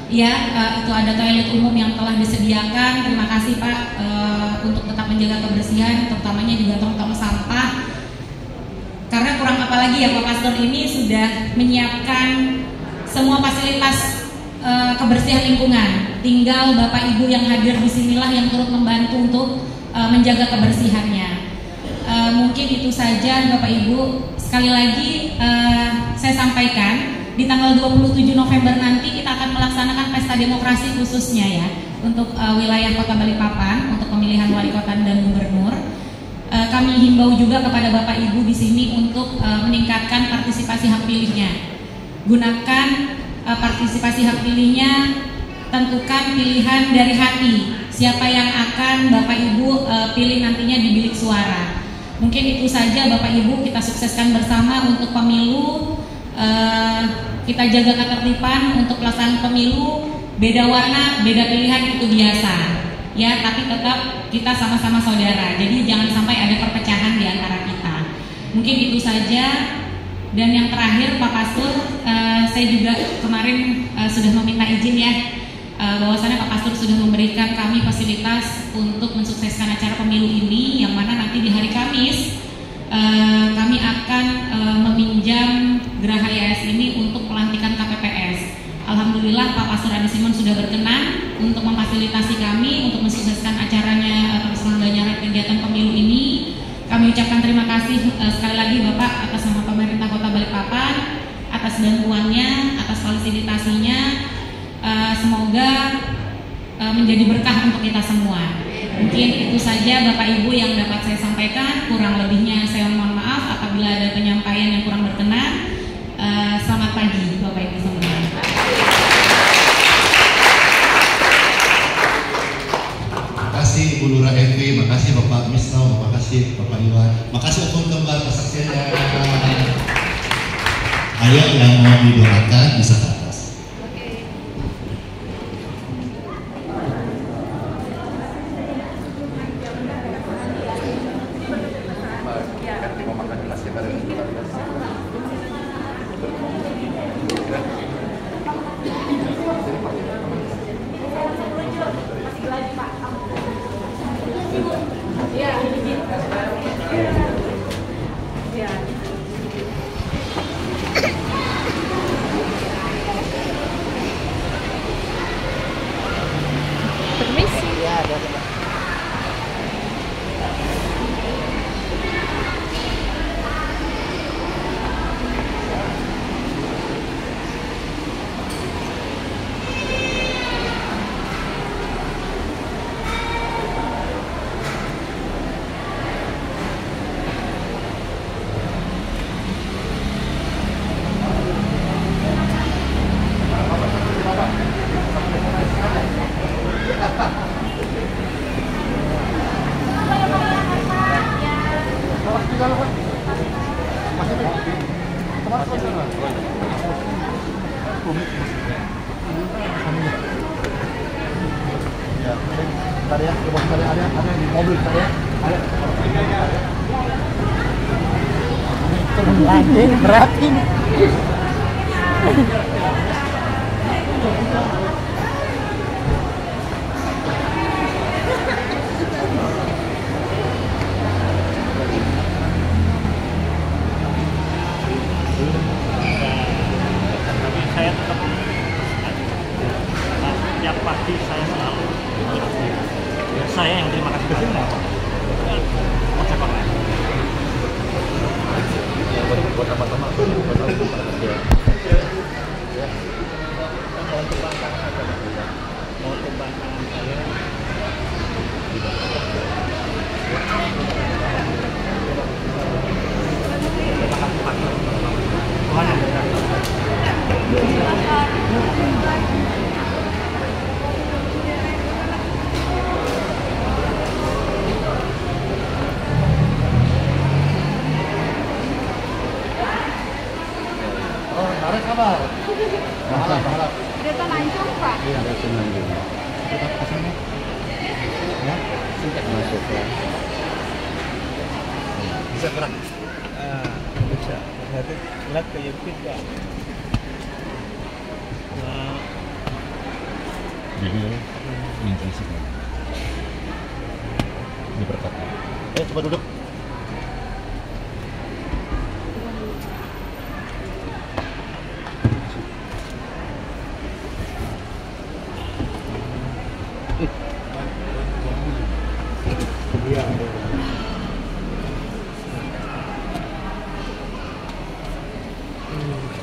Ya, itu ada toilet umum yang telah disediakan. Terima kasih Pak untuk tetap menjaga kebersihan, terutamanya juga tong-tong sampah. Karena kurang apa lagi ya Pak Pastor, ini sudah menyiapkan semua fasilitas kebersihan lingkungan. Tinggal Bapak Ibu yang hadir di sinilah yang turut membantu untuk menjaga kebersihannya. Mungkin itu saja Bapak Ibu. Sekali lagi saya sampaikan, di tanggal 27 November nanti kita akan melaksanakan pesta demokrasi khususnya ya untuk wilayah Kota Balikpapan untuk pemilihan wali kota dan gubernur. Kami himbau juga kepada Bapak Ibu di sini untuk meningkatkan partisipasi hak pilihnya. Gunakan partisipasi hak pilihnya, tentukan pilihan dari hati. Siapa yang akan Bapak Ibu pilih nantinya di bilik suara. Mungkin itu saja Bapak Ibu, kita sukseskan bersama untuk pemilu. Kita jaga ketertiban untuk pelaksanaan pemilu. Beda warna, beda pilihan itu biasa ya, tapi tetap kita sama-sama saudara. Jadi jangan sampai ada perpecahan di antara kita. Mungkin itu saja. Dan yang terakhir Pak Pastor, saya juga kemarin sudah meminta izin ya, bahwasannya Pak Pastor sudah memberikan kami fasilitas untuk mensukseskan acara pemilu ini, yang mana nanti di hari Kamis kami akan meminjam Geraha YS ini untuk pelantikan KPPS. Alhamdulillah Pak Pastor Adi Simon sudah berkenan untuk memfasilitasi kami untuk mensukseskan acaranya atau penyelenggaraan kegiatan pemilu ini. Kami ucapkan terima kasih sekali lagi Bapak atas nama pemerintah Kota Balikpapan, atas bantuannya, atas fasilitasinya. Semoga menjadi berkah untuk kita semua. Mungkin itu saja Bapak Ibu yang dapat saya sampaikan. Kurang lebihnya saya mohon maaf apabila ada penyampaian yang kurang berkenan. Selamat pagi Bapak Ibu semua. Makasih Ibu Lurah Evi, makasih Bapak Misno, makasih Bapak Iwan, makasih Om Kembar kesaksiannya. Ayo yang mau didoakan bisa ke atas. Berat ini. Saya tetap setiap pagi saya selalu saya yang terima kasih ke sini. Buat sama-sama mau tumpang tangan saya kabar? Udah langsung Pak. Iya, ada langsung. Kita kesini. Ya, singkat masuk ya. Bisa gerak. Bisa. Lihat kayak fit Pak. Nah, Diberkati. Coba duduk.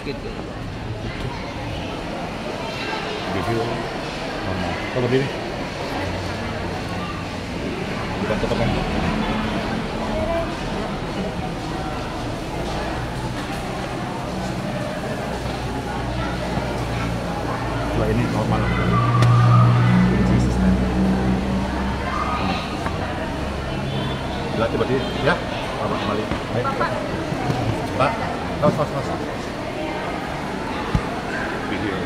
Gitu. Video mana? Oh, berdiri. Bukan tekan. Setelah ini normal. Dilatih berdiri, ya. Pak kembali. Baik. Pak, tos. Video.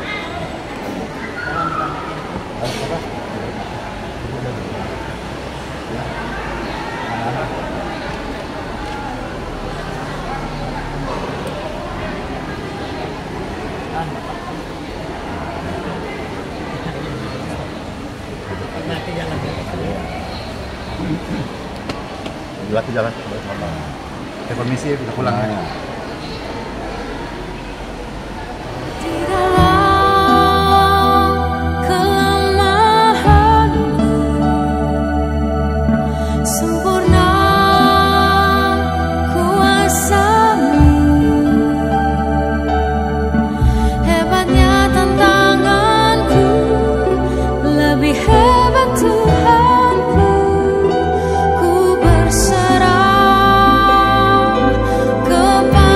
Dilatih jalan. Saya permisi, kita pulang ya. Ku berserah kepada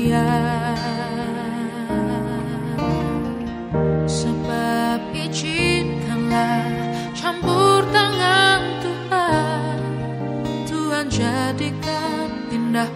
Dia, sebab izinkanlah campur tangan Tuhan, Tuhan jadikan indah